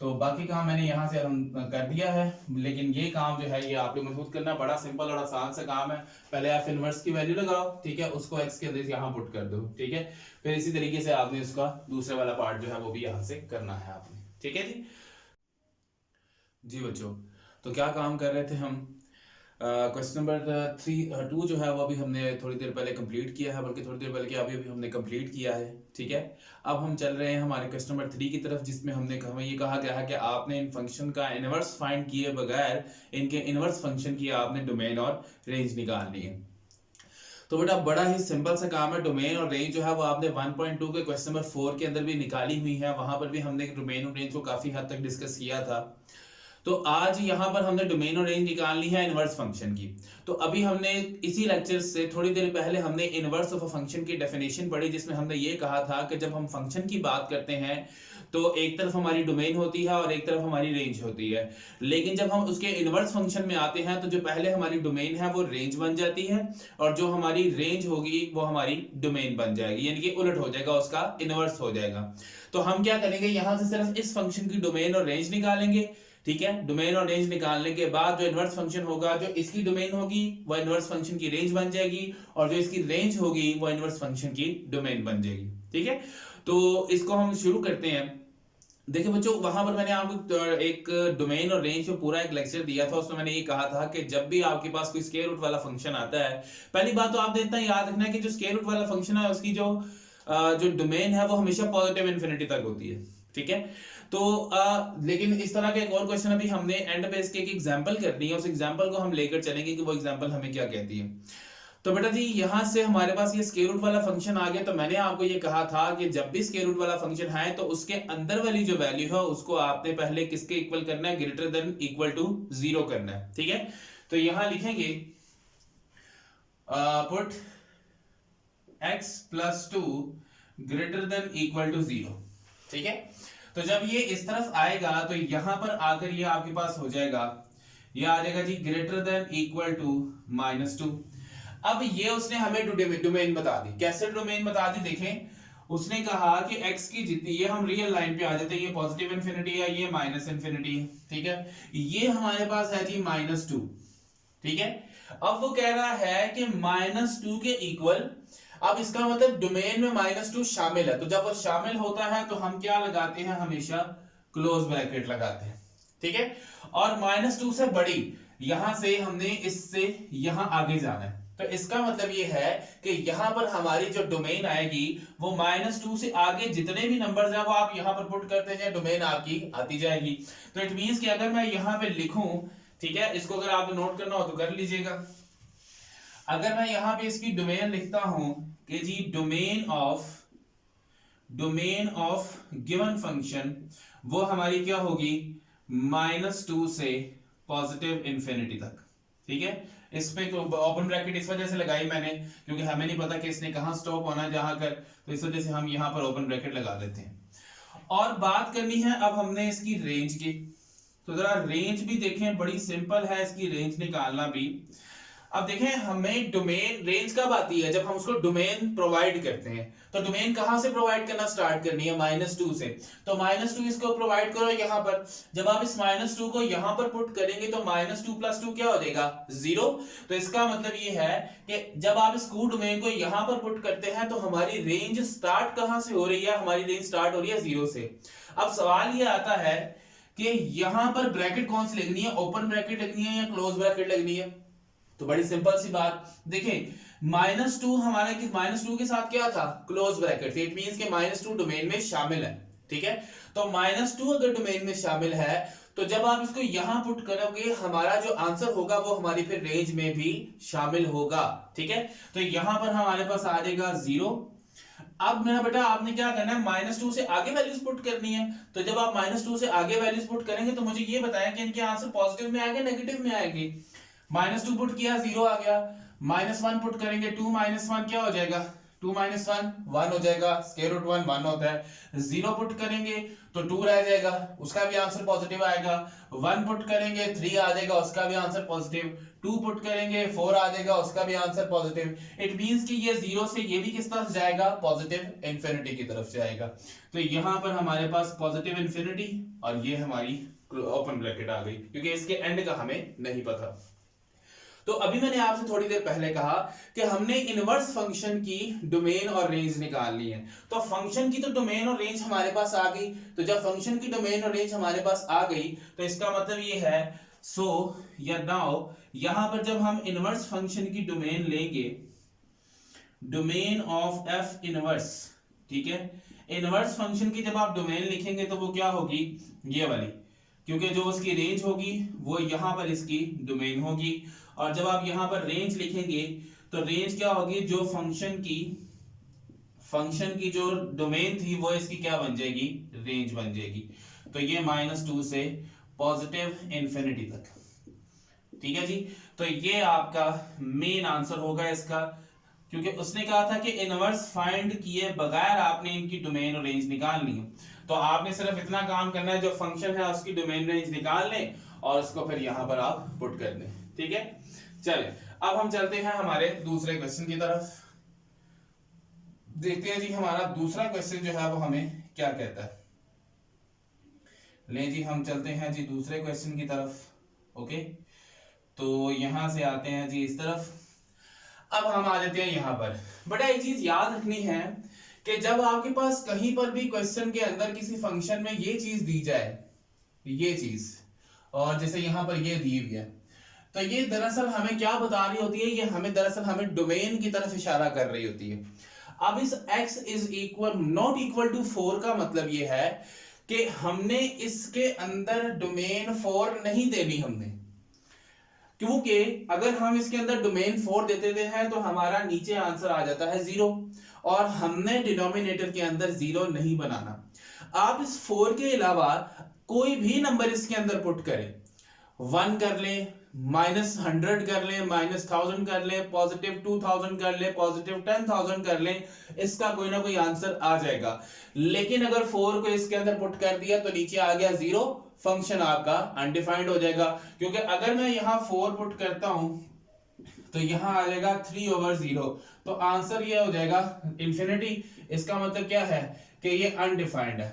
तो बाकी काम मैंने यहाँ से कर दिया है, लेकिन ये काम जो है ये आप लोगों ने खुद करना, बड़ा सिंपल और आसान सा काम है। पहले आप इनवर्स की वैल्यू लगाओ, ठीक है, उसको x के अंदर यहाँ पुट कर दो, ठीक है, फिर इसी तरीके से आपने उसका दूसरे वाला पार्ट जो है वो भी यहाँ से करना है आपने, ठीक है जी बच्चों। तो क्या काम कर रहे थे हम, क्वेश्चन नंबर 2 जो है वो अभी हमने थोड़ी देर पहले कंप्लीट किया है, बल्कि थोड़ी देर पहले क्या अभी हमने कंप्लीट किया है, ठीक है। अब हम चल रहे हैं हमारे क्वेश्चन नंबर 3 की तरफ, जिसमें हमें ये कहा गया है कि आपने इन फंक्शन का इनवर्स फाइंड किए बगैर इनके इनवर्स फंक्शन की आपने डोमेन और रेंज निकालनी है। तो बेटा बड़ा ही सिंपल सा काम है, डोमेन और रेंज जो है वो आपने 1.2 के क्वेश्चन नंबर 4 के अंदर भी निकाली हुई है, वहां पर भी हमने डोमेन और रेंज को काफी हद तक डिस्कस किया था। तो आज यहाँ पर हमने डोमेन और रेंज निकालनी है इनवर्स फंक्शन की। तो अभी हमने इसी लेक्चर से थोड़ी देर पहले हमने इनवर्स ऑफ अ फंक्शन की डेफिनेशन पढ़ी, जिसमें हमने ये कहा था कि जब हम फंक्शन की बात करते हैं तो एक तरफ हमारी डोमेन होती है और एक तरफ हमारी रेंज होती है, लेकिन जब हम उसके इनवर्स फंक्शन में आते हैं तो जो पहले हमारी डोमेन है वो रेंज बन जाती है, और जो हमारी रेंज होगी वो हमारी डोमेन बन जाएगी, यानी कि उलट हो जाएगा, उसका इनवर्स हो जाएगा। तो हम क्या करेंगे, यहाँ से सिर्फ इस फंक्शन की डोमेन और रेंज निकालेंगे, ठीक है। डोमेन और रेंज निकालने के बाद जो इनवर्स फंक्शन होगा, जो इसकी डोमेन होगी वो इनवर्स फंक्शन की रेंज बन जाएगी, और जो इसकी रेंज होगी वो इनवर्स फंक्शन की डोमेन बन जाएगी, ठीक है। तो इसको हम शुरू करते हैं। देखिए बच्चों, वहां पर मैंने आपको एक डोमेन और रेंज पे पूरा एक लेक्चर दिया था, उसमें मैंने ये कहा था कि जब भी आपके पास कोई स्क्वायर रूट वाला फंक्शन आता है, पहली बात तो आपने इतना याद रखना है कि जो स्क्वायर रूट वाला फंक्शन है उसकी जो डोमेन है वो हमेशा पॉजिटिव इन्फिनिटी तक होती है, ठीक है। तो लेकिन इस तरह का एक और क्वेश्चन अभी हमने एंड पे इसके एक एग्जांपल करनी है, उस एग्जांपल को हम लेकर चलेंगे कि वो एग्जांपल हमें क्या कहती है। तो बेटा जी यहां से हमारे पास ये स्क्वायर रूट वाला फंक्शन आ गया। तो मैंने आपको ये कहा था कि जब भी स्क्वायर रूट वाला फंक्शन है तो उसके अंदर वाली जो वैल्यू है उसको आपने पहले किसके इक्वल करना है, ग्रेटर देन इक्वल टू 0 करना है, ठीक है। तो यहां लिखेंगे put x plus 2 greater than equal to 0, ठीक है। तो जब ये इस तरफ आएगा तो यहां पर आकर ये आपके पास हो जाएगा, ये आ जाएगा जी ग्रेटर देन इक्वल टू -2। अब ये उसने हमें डोमेन बता दी। कैसे डोमेन बता दी, देखें, उसने कहा कि x की जितनी, ये हम रियल लाइन पे आ जाते हैं, ये पॉजिटिव इन्फिनिटी है, ये माइनस इन्फिनिटी है, ठीक है। ये हमारे पास है जी -2, ठीक है। अब वो कह रहा है कि -2 के इक्वल, अब इसका मतलब डोमेन में -2 शामिल है, तो जब वो शामिल होता है तो हम क्या लगाते हैं, हमेशा क्लोज ब्रैकेट लगाते हैं, ठीक है। और -2 से बड़ी, यहां से हमने इससे यहां आगे जाना है, तो तो इसका मतलब ये है कि यहां पर हमारी जो डोमेन आएगी वो -2 से आगे जितने भी नंबर्स हैं वो आप यहां पर पुट करते जाए, डोमेन आपकी आती जाएगी। तो इट मींस कि अगर मैं यहां पे लिखूं, ठीक है, इसको अगर आपको नोट करना हो तो कर लीजिएगा। अगर मैं यहां पे इसकी डोमेन लिखता हूं कि जी डोमेन ऑफ गिवन फंक्शन वो हमारी क्या होगी -2 से पॉजिटिव इंफिनिटी तक, ठीक है। इसमें तो ओपन ब्रैकेट इस वजह से लगाई मैंने क्योंकि हमें नहीं पता कि इसने कहां स्टॉप होना है जहां कर, तो इस वजह से हम यहां पर ओपन ब्रैकेट लगा देते हैं। और बात करनी है अब हमने इसकी रेंज की, तो जरा रेंज भी देखें, बड़ी सिंपल है इसकी रेंज निकालना भी। अब देखें हमें डोमेन रेंज कब आती है, जब हम उसको डोमेन प्रोवाइड करते हैं। तो डोमेन कहां से प्रोवाइड करना स्टार्ट करनी है, -2 से। तो -2 इसको प्रोवाइड करो यहां पर। जब आप इस -2 को यहां पर पुट करेंगे तो -2 + 2 क्या हो जाएगा 0। तो इसका मतलब ये है कि जब आप इस डोमेन को यहां पर पुट करते हैं तो हमारी रेंज स्टार्ट कहां से हो रही है, हमारी रेंज स्टार्ट हो रही है 0 से। अब सवाल ये आता है कि यहां पर ब्रैकेट कौन सी लगनी है, ओपन ब्रैकेट लगनी है या क्लोज ब्रैकेट लगनी है। तो बड़ी सिंपल सी बात, देखें -2 हमारे -2 के साथ क्या था, क्लोज ब्रैकेट। इट मींस कि -2 डोमेन में शामिल है, ठीक है। तो -2 अगर डोमेन में शामिल है तो जब आप इसको यहां पुट करोगे हमारा जो आंसर होगा वो हमारी फिर रेंज में भी शामिल होगा, ठीक है। तो यहां पर हमारे पास आ जाएगा 0। अब मेरा बेटा आपने क्या करना है, -2 से आगे वैल्यूज पुट करनी है। तो जब आप -2 से आगे वैल्यूज पुट करेंगे तो मुझे ये बताएं कि इनके आंसर पॉजिटिव में आएंगे नेगेटिव में आएंगे। -2 पुट किया 0 आ गया, -1 पुट करेंगे 2 - 1 क्या हो जाएगा, 2 - 1 1 हो जाएगा, स्क्वायर रूट 1 होता है। 0 पुट करेंगे तो 2 रह जाएगा, उसका भी आंसर पॉजिटिव आएगा। 1 पुट करेंगे 3 आ जाएगा, उसका भी आंसर पॉजिटिव। 2 पुट करेंगे 4 आ जाएगा, उसका भी आंसर पॉजिटिव। इट मींस कि ये 0 से ये भी किस तरफ जाएगा, पॉजिटिव इंफिनिटी की तरफ जाएगा। तो यहां पर हमारे पास पॉजिटिव इंफिनिटी और ये हमारी ओपन ब्रैकेट आ गई क्योंकि इसके एंड का हमें नहीं पता। तो अभी मैंने आपसे थोड़ी देर पहले कहा कि हमने इनवर्स फंक्शन की डोमेन और रेंज निकालनी है। तो फंक्शन की तो डोमेन और रेंज हमारे पास आ गई। तो जब फंक्शन की डोमेन और रेंज हमारे पास आ गई तो इसका मतलब ये है या नाउ यहां पर जब हम इनवर्स फंक्शन की डोमेन लेंगे, डोमेन ऑफ एफ इनवर्स, ठीक है। इनवर्स फंक्शन की जब आप डोमेन लिखेंगे तो वो क्या होगी, ये वाली, क्योंकि जो उसकी रेंज होगी वो यहां पर इसकी डोमेन होगी। और जब आप यहां पर रेंज लिखेंगे तो रेंज क्या होगी, जो फंक्शन की जो डोमेन थी वो इसकी क्या बन जाएगी, रेंज बन जाएगी। तो ये -2 से पॉजिटिव इंफिनिटी तक, ठीक है जी। तो ये आपका मेन आंसर होगा इसका, क्योंकि उसने कहा था कि इनवर्स फाइंड किए बगैर आपने इनकी डोमेन और रेंज निकालनी है। तो आपने सिर्फ इतना काम करना है, जो फंक्शन है उसकी डोमेन रेंज निकाल लें और उसको फिर यहां पर आप पुट कर दें, ठीक है। चलिए अब हम चलते हैं हमारे दूसरे क्वेश्चन की तरफ, देखते हैं जी हमारा दूसरा क्वेश्चन जो है वो हमें क्या कहता है। ले जी हम चलते हैं जी दूसरे क्वेश्चन की तरफ। ओके, तो यहां से आते हैं जी इस तरफ। अब हम आ जाते हैं यहां पर। बड़ा एक चीज याद रखनी है कि जब आपके पास कहीं पर भी क्वेश्चन के अंदर किसी फंक्शन में ये चीज दी जाए, ये चीज, और जैसे यहां पर ये दी हुई है, तो ये दरअसल हमें क्या बता रही होती है, ये हमें दरअसल हमें डोमेन की तरफ इशारा कर रही होती है। अब इस x is equal not equal to 4 का मतलब ये है कि हमने इसके अंदर डोमेन 4 नहीं देनी हमने, क्योंकि अगर हम इसके अंदर डोमेन 4 दे देते हैं तो हमारा नीचे आंसर आ जाता है 0 और हमने डिनोमिनेटर के अंदर 0 नहीं बनाना। आप इस 4 के अलावा कोई भी नंबर इसके अंदर पुट करें, 1 कर ले, -100 कर ले, -1000 कर ले, +2000 कर ले, +10,000 कर ले, इसका कोई ना कोई आंसर आ जाएगा। लेकिन अगर 4 को इसके अंदर पुट कर दिया तो नीचे आ गया 0, फंक्शन आपका अनडिफाइंड हो जाएगा। क्योंकि अगर मैं यहां 4 पुट करता हूं तो यहां आ जाएगा 3/0, तो आंसर ये हो जाएगा इंफिनिटी। इसका मतलब क्या है कि ये अनडिफाइंड है,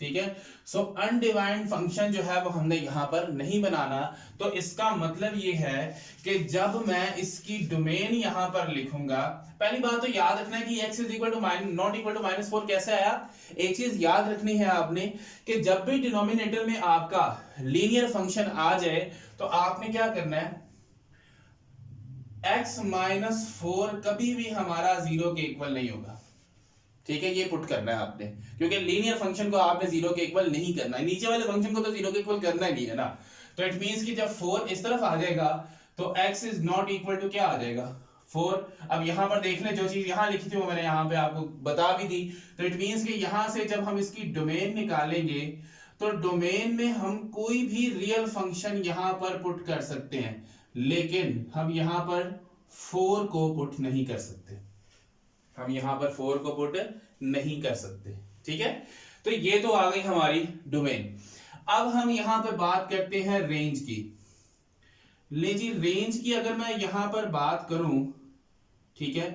ठीक है। सो अनडिफाइंड फंक्शन जो है वो हमने यहां पर नहीं बनाना। तो इसका मतलब ये है कि जब मैं इसकी डोमेन यहां पर लिखूंगा, पहली बात तो याद रखना है कि x is equal to not equal to -4 कैसे आया। एक चीज याद रखनी है आपने कि जब भी डिनोमिनेटर में आपका लीनियर फंक्शन आ जाए तो आपने क्या करना है, x माइनस 4 कभी भी हमारा 0 के इक्वल नहीं होगा। ठीक है, ये पुट करना है आपने, क्योंकि लीनियर फंक्शन को आपने 0 के इक्वल नहीं करना है, नीचे वाले फंक्शन को तो 0 के इक्वल करना ही नहीं है ना। तो इट मींस कि जब 4 इस तरफ आ जाएगा तो x is not equal to क्या आ जाएगा 4। अब यहां पर देख लें, जो चीज यहां लिखी थी वो मैंने यहां पे आपको बता भी दी। तो इट मींस कि यहां से जब हम इसकी डोमेन निकालेंगे तो डोमेन में हम कोई भी रियल फंक्शन यहां पर पुट कर सकते हैं, लेकिन हम यहां पर 4 को पुट नहीं कर सकते, हम यहां पर 4 को पुट नहीं कर सकते। ठीक है, तो ये तो आ गई हमारी डोमेन। अब हम यहां पर बात करते हैं रेंज की। ले जी, रेंज की अगर मैं यहां पर बात करूं, ठीक है,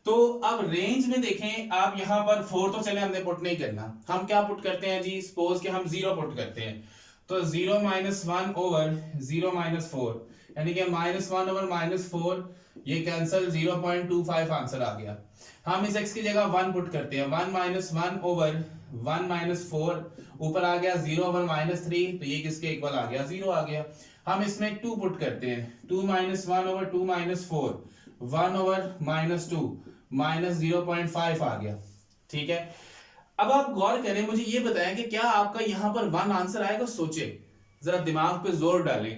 तो अब रेंज में देखें आप यहां पर 4 तो चले हमने पुट नहीं करना, हम क्या पुट करते हैं जी, सपोज कि हम 0 पुट करते हैं, तो 0 माइनस 1 ओवर 0 माइनस 4, यानी कि माइनस 1 ओवर माइनस 4, ये कैंसिल 0.25 आंसर आ गया। हम इस x की जगह 1 पुट करते हैं, 1 माइनस 1 ओवर 1 माइनस 4, ऊपर आ गया 0 ओवर माइनस 3, तो ये किसके इक्वल आ गया, 0 आ गया। हम इसमें 2 पुट करते हैं, 2 minus 1 over 2 minus 4, 1 over minus 2, minus 0.5 आ गया। ठीक है, अब आप गौर करें, मुझे ये बताएं कि क्या आपका यहां पर 1 आंसर आएगा। सोचे, जरा दिमाग पे जोर डालें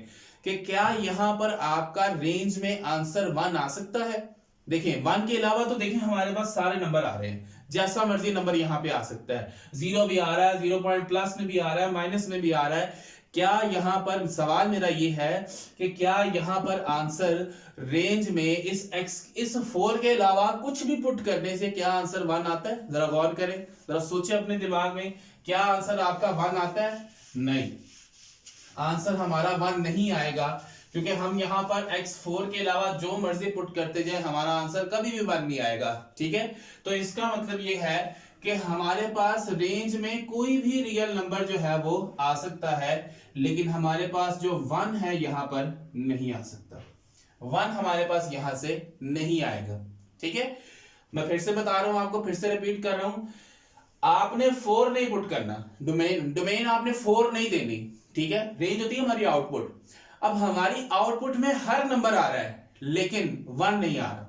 कि क्या यहां पर आपका रेंज में आंसर 1 आ सकता है। देखें, 1 के अलावा तो देखें हमारे पास सारे नंबर आ रहे हैं, जैसा मर्जी नंबर यहां पे आ सकता है, 0 भी आ रहा है, 0 पॉइंट प्लस में भी आ रहा है, माइनस में भी आ रहा है। क्या यहां पर सवाल मेरा ये है कि क्या यहां पर आंसर रेंज में इस 4 के अलावा कुछ भी पुट करने से क्या आंसर 1 आता है। जरा गौर करें, जरा सोचे अपने दिमाग में, क्या आंसर आपका 1 आता है। नहीं, आंसर हमारा 1 नहीं आएगा, क्योंकि हम यहां पर x4 के अलावा जो मर्जी पुट करते जाए हमारा आंसर कभी भी 1 नहीं आएगा। ठीक है, तो इसका मतलब ये है कि हमारे पास रेंज में कोई भी रियल नंबर जो है वो आ सकता है, लेकिन हमारे पास जो 1 है यहां पर नहीं आ सकता, 1 हमारे पास यहां से नहीं आएगा। ठीक है, मैं फिर से बता रहा हूं आपको, फिर से रिपीट कर रहा हूं, आपने 4 नहीं पुट करना, डोमेन आपने 4 नहीं देनी। ठीक है, रेंज होती है हमारी आउटपुट। अब हमारी आउटपुट में हर नंबर आ रहा है लेकिन 1 नहीं आ रहा,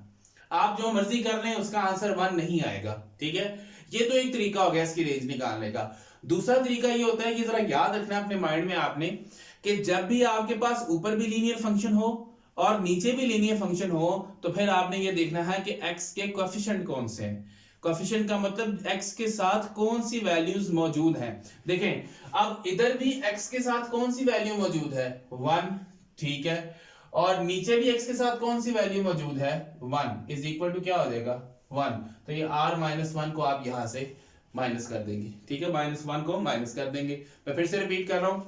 आप जो मर्जी कर रहे हैं उसका आंसर 1 नहीं आएगा। ठीक है, ये तो एक तरीका हो गया इसकी रेंज निकालने का। दूसरा तरीका ये होता है कि जरा याद रखना अपने माइंड में आपने, कि जब भी आपके पास ऊपर भी लीनियर फंक्शन हो और नीचे भी लीनियर फंक्शन हो, तो फिर आपने ये देखना है कि x के कोएफिशिएंट कौन से हैं। कोएफिशिएंट का मतलब x के साथ कौन सी वैल्यूज मौजूद हैं। देखें, अब इधर भी x के साथ कौन सी वैल्यू मौजूद है, 1। ठीक है, और नीचे भी x के साथ कौन सी वैल्यू मौजूद है, 1 इज इक्वल टू क्या हो जाएगा, 1। तो ये r माइनस 1 को आप यहां से माइनस कर देंगे। ठीक है, माइनस 1 को माइनस कर देंगे। मैं फिर से रिपीट कर रहा हूं,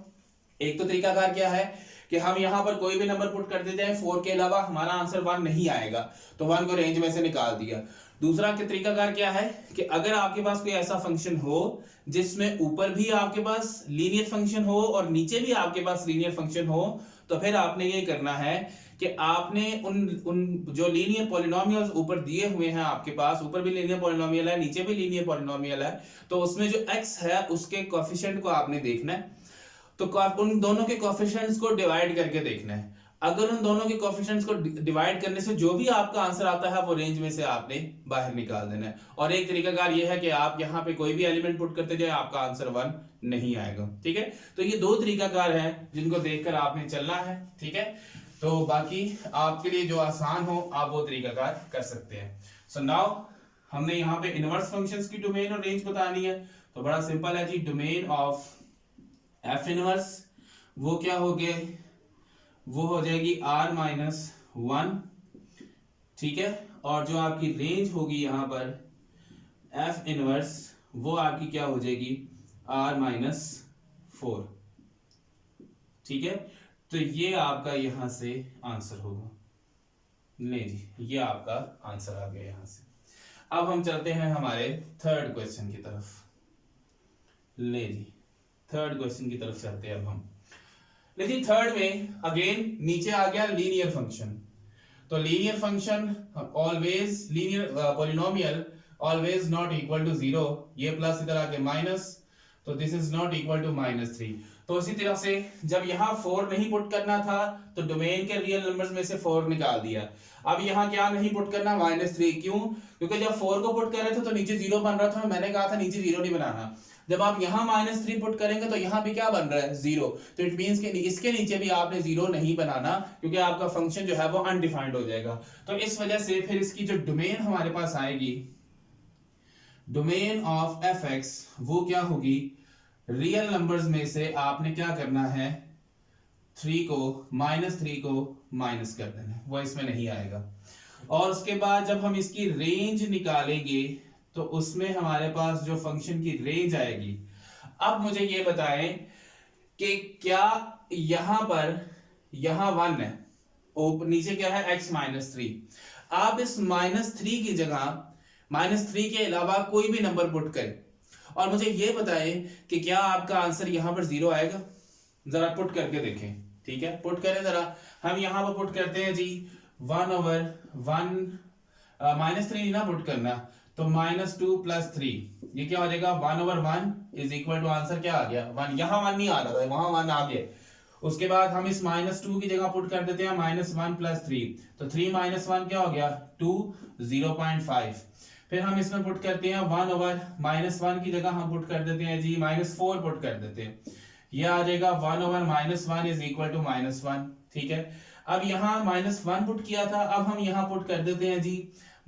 एक तो तरीकाकार क्या है कि हम यहां पर कोई भी नंबर पुट कर देते हैं, 4 के अलावा हमारा आंसर 1 नहीं आएगा, तो 1 को रेंज में से निकाल दिया। दूसरा तरीकाकार क्या है कि अगर आपके पास कोई ऐसा फंक्शन हो जिसमें ऊपर भी आपके पास लीनियर फंक्शन हो और नीचे भी आपके पास लीनियर फंक्शन हो, तो फिर आपने ये करना है कि आपने उन जो लीनियर पॉलिनोमियल्स ऊपर दिए हुए हैं आपके पास, ऊपर भी लीनियर पॉलिनोमियल है, नीचे भी लीनियर पॉलिनोमियल है, तो उसमें जो x है उसके कोएफिशिएंट को आपने देखना है। तो उन दोनों के कोएफिशिएंट्स को डिवाइड करके देखना है। अगर उन दोनों के कोएफिशिएंट्स को डिवाइड करने से जो भी आपका आंसर आता है वो रेंज में से आपने बाहर निकाल देना है। और एक तरीकाकार ये है कि आप यहाँ पे कोई भी एलिमेंट पुट करते जाए, आपका आंसर 1 नहीं आएगा। ठीक है, तो ये 2 तरीकाकार हैं जिनको देखकर आपने चलना है। ठीक है, तो बाकी आपके लिए जो आसान हो आप वो तरीकाकार कर सकते हैं। सो नाउ हमने यहाँ पे इनवर्स फंक्शंस की डोमेन और रेंज बतानी है, तो बड़ा सिंपल है जी। डोमेन ऑफ एफ इनवर्स वो क्या हो गए, वो हो जाएगी r माइनस 1। ठीक है, और जो आपकी रेंज होगी यहां पर f इनवर्स वो आपकी क्या हो जाएगी, r माइनस 4। ठीक है, तो ये आपका यहां से आंसर होगा। ले जी, ये आपका आंसर आ गया यहां से। अब हम चलते हैं हमारे थर्ड क्वेश्चन की तरफ। ले जी, थर्ड क्वेश्चन की तरफ चलते हैं अब हम। लेकिन थर्ड में अगेन नीचे आ गया लीनियर फंक्शन। तो linear function always, linear polynomial always not equal to 0, ये प्लस इधर आके माइनस, तो this is not equal to -3। तो इसी तरह से जब यहां 4 नहीं पुट करना था तो डोमेन के रियल नंबर्स में से 4 निकाल दिया। अब यहाँ क्या नहीं पुट करना, -3। क्यों? क्योंकि जब 4 को पुट कर रहे थे तो नीचे 0 बन रहा था, मैंने कहा था नीचे 0 नहीं बनाना। जब आप यहाँ -3 पुट करेंगे तो यहाँ भी क्या बन रहा है, 0। तो इट मीन्स कि इसके नीचे भी आपने 0 नहीं बनाना, क्योंकि आपका फंक्शन जो है वो अनडिफाइंड हो जाएगा। तो इस वजह से फिर इसकी जो डोमेन हमारे पास आएगी, डोमेन ऑफ एफ एक्स, वो क्या होगी, रियल नंबर्स में से आपने क्या करना है, 3 को -3 को माइनस कर देना, वो इसमें नहीं आएगा। और उसके बाद जब हम इसकी रेंज निकालेंगे तो उसमें हमारे पास जो फंक्शन की रेंज आएगी। अब मुझे ये बताएं कि क्या यहां पर, यहां 1 है, नीचे क्या है, x -3। आप इस -3 की जगह -3 के अलावा कोई भी नंबर पुट करें और मुझे ये बताएं कि क्या आपका आंसर यहां पर 0 आएगा। जरा पुट करके देखें, ठीक है, पुट करें जरा। हम यहां पर पुट करते हैं जी 1/1 -3 ना पुट करना, तो -2 + 3, ये क्या हो जाएगा, 1/1 इज इक्वल टू, आंसर क्या आ गया, 1। यहां 1 नहीं आ रहा था, वहां 1 आ गया। उसके बाद हम इस -2 की जगह पुट कर देते हैं -1 + 3, तो 3 - 1 क्या हो गया, 2, 0.5। फिर हम इसमें पुट करते हैं 1/-1 की जगह हम पुट कर देते हैं जी -4 पुट कर देते हैं, ये आ जाएगा 1/-1 इज इक्वल टू -1। ठीक है, अब यहाँ -1 पुट किया था, अब हम यहाँ पुट कर देते हैं जी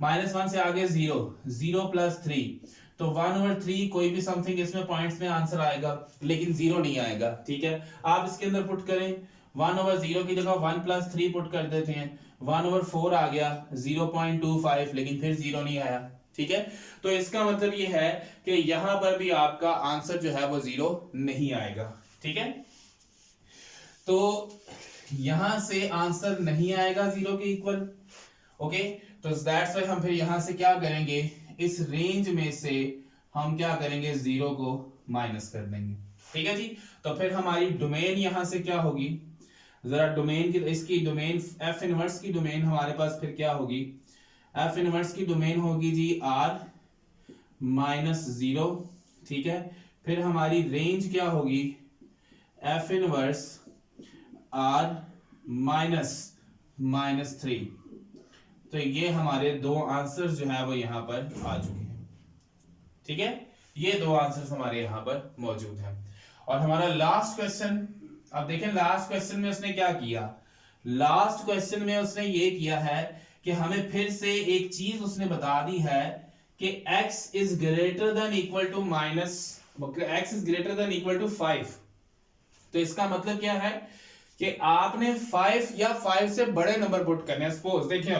-1 से आगे 0, 0 + 3, तो 1/3 कोई भी समथिंग इसमें पॉइंट्स में आंसर आएगा, लेकिन 0 नहीं आएगा। ठीक है, आप इसके अंदर पुट करें 1/0 की जगह 1 + 3 पुट कर देते हैं, 1/4 आ गया, 0.25, लेकिन फिर 0 नहीं आया। ठीक है, तो इसका मतलब ये है कि यहां पर भी आपका आंसर जो है वो 0 नहीं आएगा। ठीक है, तो यहां से आंसर नहीं आएगा 0 के इक्वल। ओके, तो दैट्स व्हाई हम फिर यहां से क्या करेंगे, इस रेंज में से हम क्या करेंगे, 0 को माइनस कर देंगे। ठीक है जी, तो फिर हमारी डोमेन यहां से क्या होगी, जरा डोमेन की, इसकी डोमेन एफ इनवर्स की डोमेन हमारे पास फिर क्या होगी, एफ इनवर्स की डोमेन होगी जी r -0। ठीक है, फिर हमारी रेंज क्या होगी, एफ इनवर्स r -3। तो ये हमारे दो आंसर्स जो है वो यहां पर आ चुके हैं। ठीक है, ये दो आंसर्स हमारे यहां पर मौजूद हैं। और हमारा लास्ट क्वेश्चन, अब देखें लास्ट क्वेश्चन में उसने क्या किया, लास्ट क्वेश्चन में उसने ये किया है कि हमें फिर से एक चीज उसने बता दी है कि x is greater than equal to x is greater than equal to 5। तो इसका मतलब क्या है कि आपने 5 या 5 से बड़े नंबर पुट करने हैं। सपोज देखिए,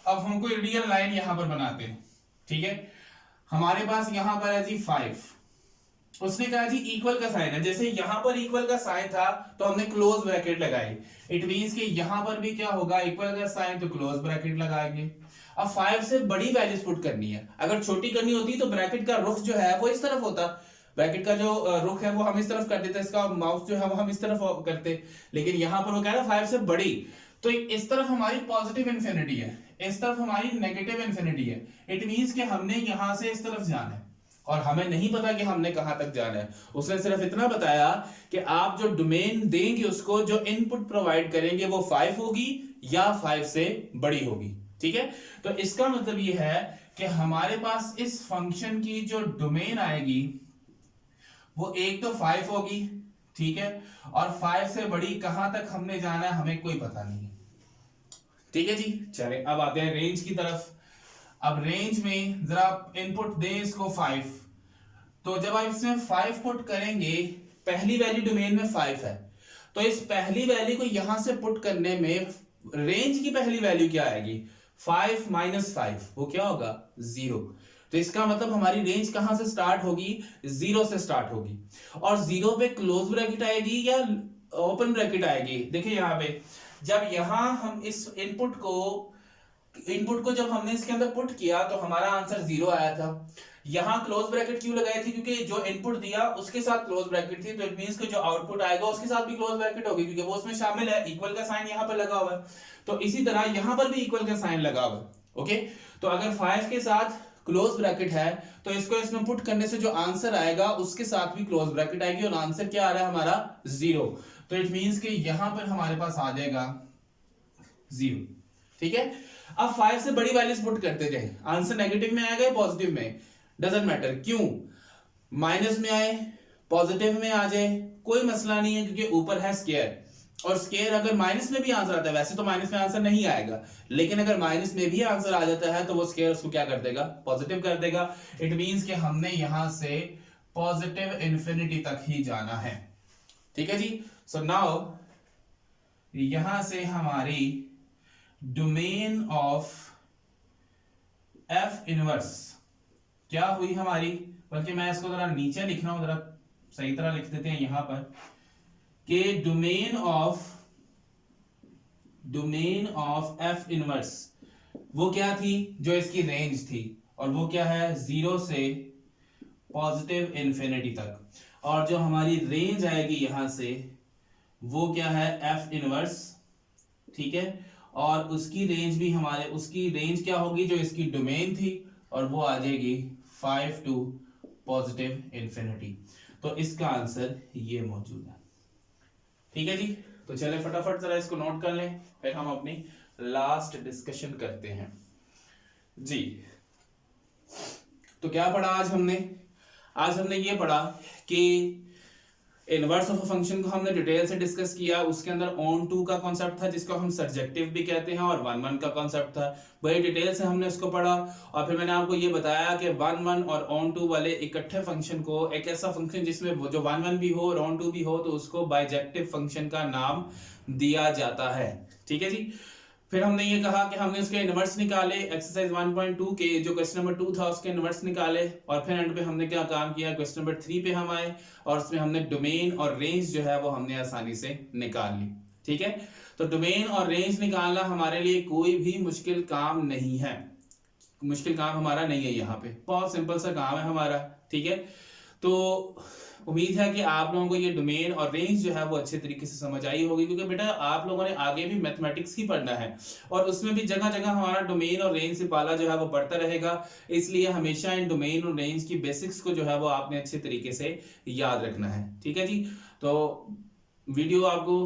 अब हम कोई रियल लाइन यहां पर बनाते हैं। ठीक है, हमारे पास यहां पर है जी 5, उसने कहा जी इक्वल का साइन है, जैसे यहां पर इक्वल का साइन था तो हमने क्लोज ब्रैकेट लगाई, इट मींस कि यहां पर भी क्या होगा, इक्वल का साइन तो क्लोज ब्रैकेट लगाएंगे। अब 5 से बड़ी वैल्यूज पुट करनी है, अगर छोटी करनी होती तो ब्रैकेट का रुख जो है वो इस तरफ होता, ब्रैकेट का जो रुख है वो हम इस तरफ कर देते, इसका माउस जो है वो हम इस तरफ करते, लेकिन यहां पर वो कह रहा है 5 से बड़ी, तो इस तरफ हमारी पॉजिटिव इंफिनिटी है, इस तरफ हमारी नेगेटिव इंफिनिटी है। इट मींस कि हमने यहां से इस तरफ जाना है और हमें नहीं पता कि हमने कहां तक जाना है। उसने सिर्फ इतना बताया कि आप जो डोमेन देंगे उसको, जो इनपुट प्रोवाइड करेंगे वो 5 होगी या 5 से बड़ी होगी। ठीक है, तो इसका मतलब ये है कि हमारे पास इस फंक्शन की जो डोमेन आएगी वो एक तो 5 होगी, ठीक है, और 5 से बड़ी कहां तक हमने जाना है हमें कोई पता नहीं है। ठीक है जी, चले अब आते हैं रेंज की तरफ। अब रेंज में जरा इनपुट दें इसको 5, तो जब आप इसमें 5 पुट करेंगे, पहली वैल्यू डोमेन में 5 है, तो इस पहली वैल्यू को यहां से पुट करने में रेंज की पहली वैल्यू क्या आएगी, 5 - 5, वो क्या होगा, 0। तो इसका मतलब हमारी रेंज कहां से स्टार्ट होगी, 0 से स्टार्ट होगी। और 0 पे क्लोज ब्रैकेट आएगी या ओपन ब्रैकेट आएगी, देखिए यहां पे जब यहां हम इस इनपुट को जब हमने इसके अंदर पुट किया तो हमारा आंसर 0 आया था। यहां क्लोज ब्रैकेट क्यों लगाई थी, क्योंकि जो इनपुट दिया उसके साथ क्लोज ब्रैकेट थी, तो इट मींस कि जो आउटपुट आएगा उसके साथ भी क्लोज ब्रैकेट होगी, क्योंकि वो उसमें शामिल है, इक्वल का साइन यहां पर लगा हुआ है। तो इसी तरह यहां पर भी इक्वल का साइन लगा हुआ है। ओके, तो अगर 5 के साथ क्लोज ब्रैकेट है तो इसको इसमें पुट करने से जो आंसर आएगा उसके साथ भी क्लोज ब्रैकेट आएगी और आंसर क्या आ रहा है हमारा, 0। तो इट मींस कि यहां पर हमारे पास आ जाएगा 0। ठीक है। अब 5 से बड़ी वैल्यूज पुट करते जाए, आंसर नेगेटिव में आएगा या पॉजिटिव में, डजेंट मैटर, क्यों, माइनस में आए पॉजिटिव में आ जाए कोई मसला नहीं है, क्योंकि ऊपर है स्क्वायर, और स्क्वायर अगर माइनस में भी आंसर आता है, वैसे तो माइनस में आंसर नहीं आएगा, लेकिन अगर माइनस में भी आंसर आ जाता है तो वो स्क्वायर उसको क्या कर देगा, पॉजिटिव कर देगा। इट मींस कि हमने यहां से पॉजिटिव इंफिनिटी तक ही जाना है, ठीक है जी। सो नाउ यहां से हमारी डोमेन ऑफ एफ इनवर्स क्या हुई हमारी, बल्कि मैं इसको जरा नीचे लिख रहा हूं, जरा सही तरह लिख देते हैं यहां पर, कि डोमेन ऑफ एफ इनवर्स वो क्या थी, जो इसकी रेंज थी, और वो क्या है 0 से पॉजिटिव इंफिनिटी तक, और जो हमारी रेंज आएगी यहां से वो क्या है एफ इनवर्स, ठीक है, और उसकी रेंज भी उसकी रेंज क्या होगी, जो इसकी डोमेन थी, और वो आ जाएगी 5 टू पॉजिटिव इंफिनिटी। तो इसका आंसर ये मौजूद है, ठीक है जी। तो चले फटाफट जरा इसको नोट कर लें, फिर हम अपनी लास्ट डिस्कशन करते हैं जी। तो क्या पढ़ा आज हमने ये पढ़ा कि इनवर्स ऑफ अ फंक्शन को हमने डिटेल से डिस्कस किया, उसके अंदर ऑन टू का कॉन्सेप्ट था जिसको हम सर्जेक्टिव भी कहते हैं, और 1 1 का कॉन्सेप्ट था, बड़ी डिटेल से हमने इसको पढ़ा, और फिर मैंने आपको ये बताया कि 1 1 और ऑन टू वाले इकट्ठे फंक्शन को, एक ऐसा फंक्शन जिसमें वो जो 1 1 भी हो और ऑन टू भी हो, तो उसको बाइजेक्टिव फंक्शन का नाम दिया जाता है, ठीक है जी। फिर हमने ये कहा कि हमने उसके इनवर्स निकाले, एक्सरसाइज 1.2 के जो क्वेश्चन नंबर 2 था उसके इनवर्स निकाले, और फिर एंड पे हमने क्या काम किया, क्वेश्चन नंबर 3 पे हम आए, और उसमें हमने डोमेन और रेंज जो है वो हमने आसानी से निकाल ली, ठीक है। तो डोमेन और रेंज निकालना हमारे लिए कोई भी मुश्किल काम नहीं है, मुश्किल काम हमारा नहीं है, यहाँ पे बहुत सिंपल सा काम है हमारा, ठीक है। तो उम्मीद है कि आप लोगों को ये डोमेन और रेंज जो है वो अच्छे तरीके से समझ आई होगी, क्योंकि बेटा आप लोगों ने आगे भी मैथमेटिक्स ही पढ़ना है, और उसमें भी जगह जगह हमारा डोमेन और रेंज से पाला जो है वो पढ़ता रहेगा, इसलिए हमेशा इन डोमेन और रेंज की बेसिक्स को जो है वो आपने अच्छे तरीके से याद रखना है, ठीक है जी। तो वीडियो आपको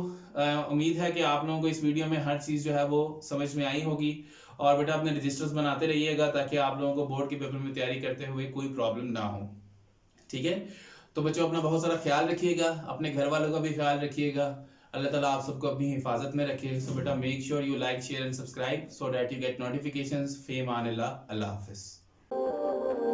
उम्मीद है कि आप लोगों को इस वीडियो में हर चीज़ जो है वो समझ में आई होगी, और बेटा अपने रजिस्टर्स बनाते रहिएगा ताकि आप लोगों को बोर्ड के पेपर में तैयारी करते हुए कोई प्रॉब्लम ना हो, ठीक है। तो बच्चों अपना बहुत सारा ख्याल रखिएगा, अपने घर वालों का भी ख्याल रखिएगा, अल्लाह ताला आप सबको अपनी हिफाजत में रखे। सो बेटा make sure you like share and subscribe so that you get notifications. फी अमान अल्लाह, अल्लाह हाफिज़।